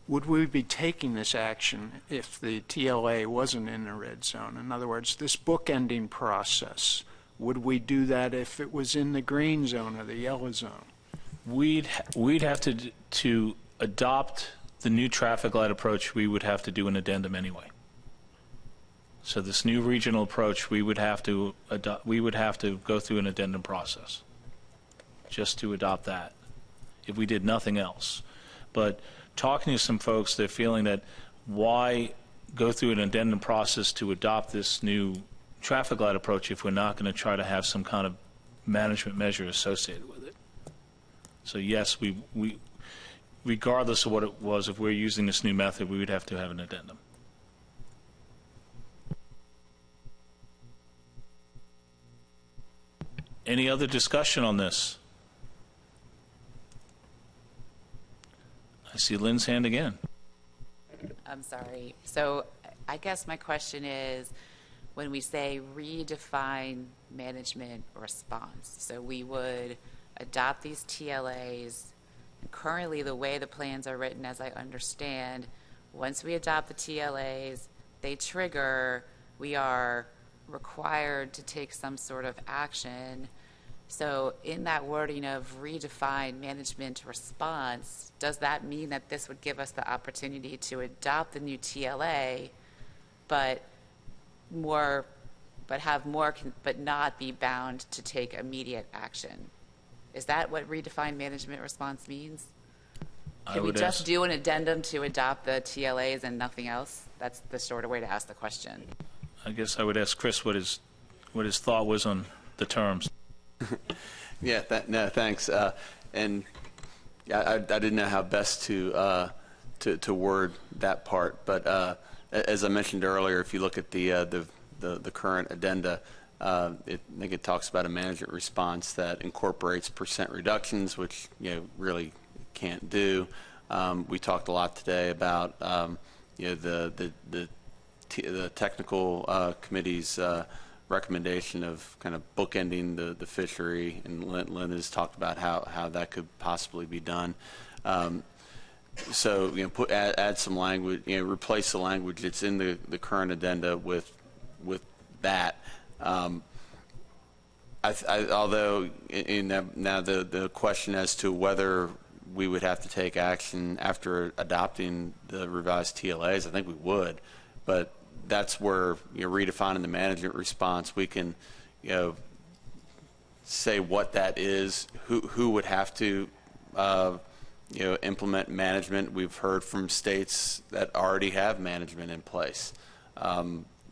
Would we be taking this action if the TLA wasn't in the red zone? In other words, this bookending process, would we do that if it was in the green zone or the yellow zone? We'd have to adopt the new traffic light approach. We would have to do an addendum anyway. So this new regional approach, we would have to go through an addendum process just to adopt that if we did nothing else. But talking to some folks, they're feeling that why go through an addendum process to adopt this new traffic light approach if we're not going to try to have some kind of management measure associated with it. So yes, we regardless of what it was, if we're using this new method, we would have to have an addendum. Any other discussion on this? I see Lynn's hand again. I'm sorry. So I guess my question is, when we say redefine management response, so we would adopt these TLAs. Currently, the way the plans are written, as I understand, once we adopt the TLAs, they trigger, we are required to take some sort of action. So in that wording of redefine management response, does that mean that this would give us the opportunity to adopt the new TLA, but not be bound to take immediate action? Is that what redefine management response means? Can we just do an addendum to adopt the TLAs and nothing else? That's the shorter way to ask the question. I guess I would ask Chris what his thought was on the terms. Yeah, no, thanks. And I didn't know how best to word that part, but as I mentioned earlier, if you look at the current addenda, I think it talks about a management response that incorporates percent reductions, which really can't do. We talked a lot today about the technical committee's recommendation of kind of bookending the fishery, and Lynn has talked about how that could possibly be done. So add some language, replace the language that's in the current addenda with that. Although now the question as to whether we would have to take action after adopting the revised TLAs, I think we would, but that's where redefining the management response, we can say what that is, who would have to implement management. We've heard from states that already have management in place.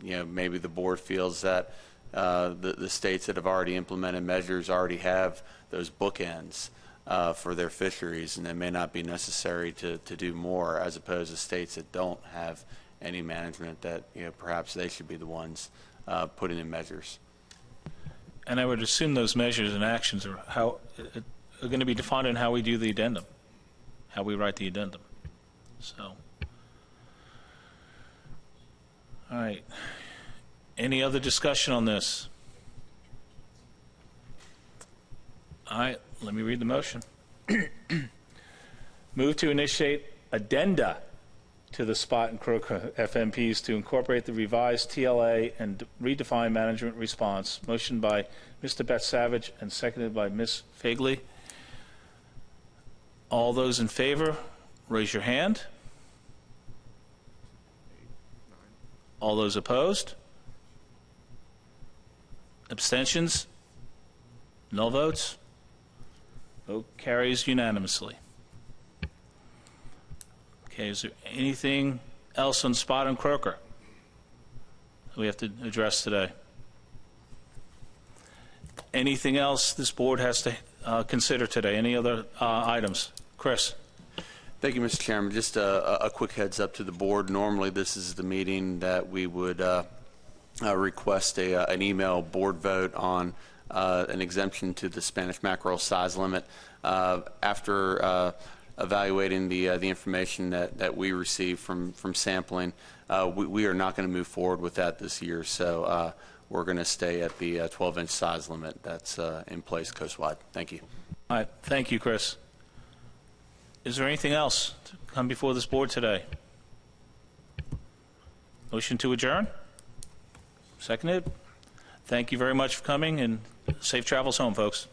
Maybe the board feels that the states that have already implemented measures already have those bookends for their fisheries, and it may not be necessary to do more, as opposed to states that don't have any management, that perhaps they should be the ones putting in measures. And I would assume those measures and actions are going to be defined in how we do the addendum, how we write the addendum. So, all right. Any other discussion on this? All right, let me read the motion. Move to initiate addenda to the spot and croaker FMPs to incorporate the revised TLA and redefine management response. Motion by Mr. Beth Savage and seconded by Ms. Fagley. All those in favor, raise your hand. All those opposed? Abstentions? No votes? Vote carries unanimously. Okay, is there anything else on spot and croaker that we have to address today? Anything else this board has to consider today? Any other items? Chris. Thank you, Mr. Chairman. Just a quick heads up to the board. Normally this is the meeting that we would request an email board vote on an exemption to the Spanish mackerel size limit. After evaluating the information that we received from sampling, we are not going to move forward with that this year. So we're going to stay at the 12-inch size limit that's in place coastwide. Thank you. All right. Thank you, Chris. Is there anything else to come before this board today? Motion to adjourn? Seconded. Thank you very much for coming, and safe travels home, folks.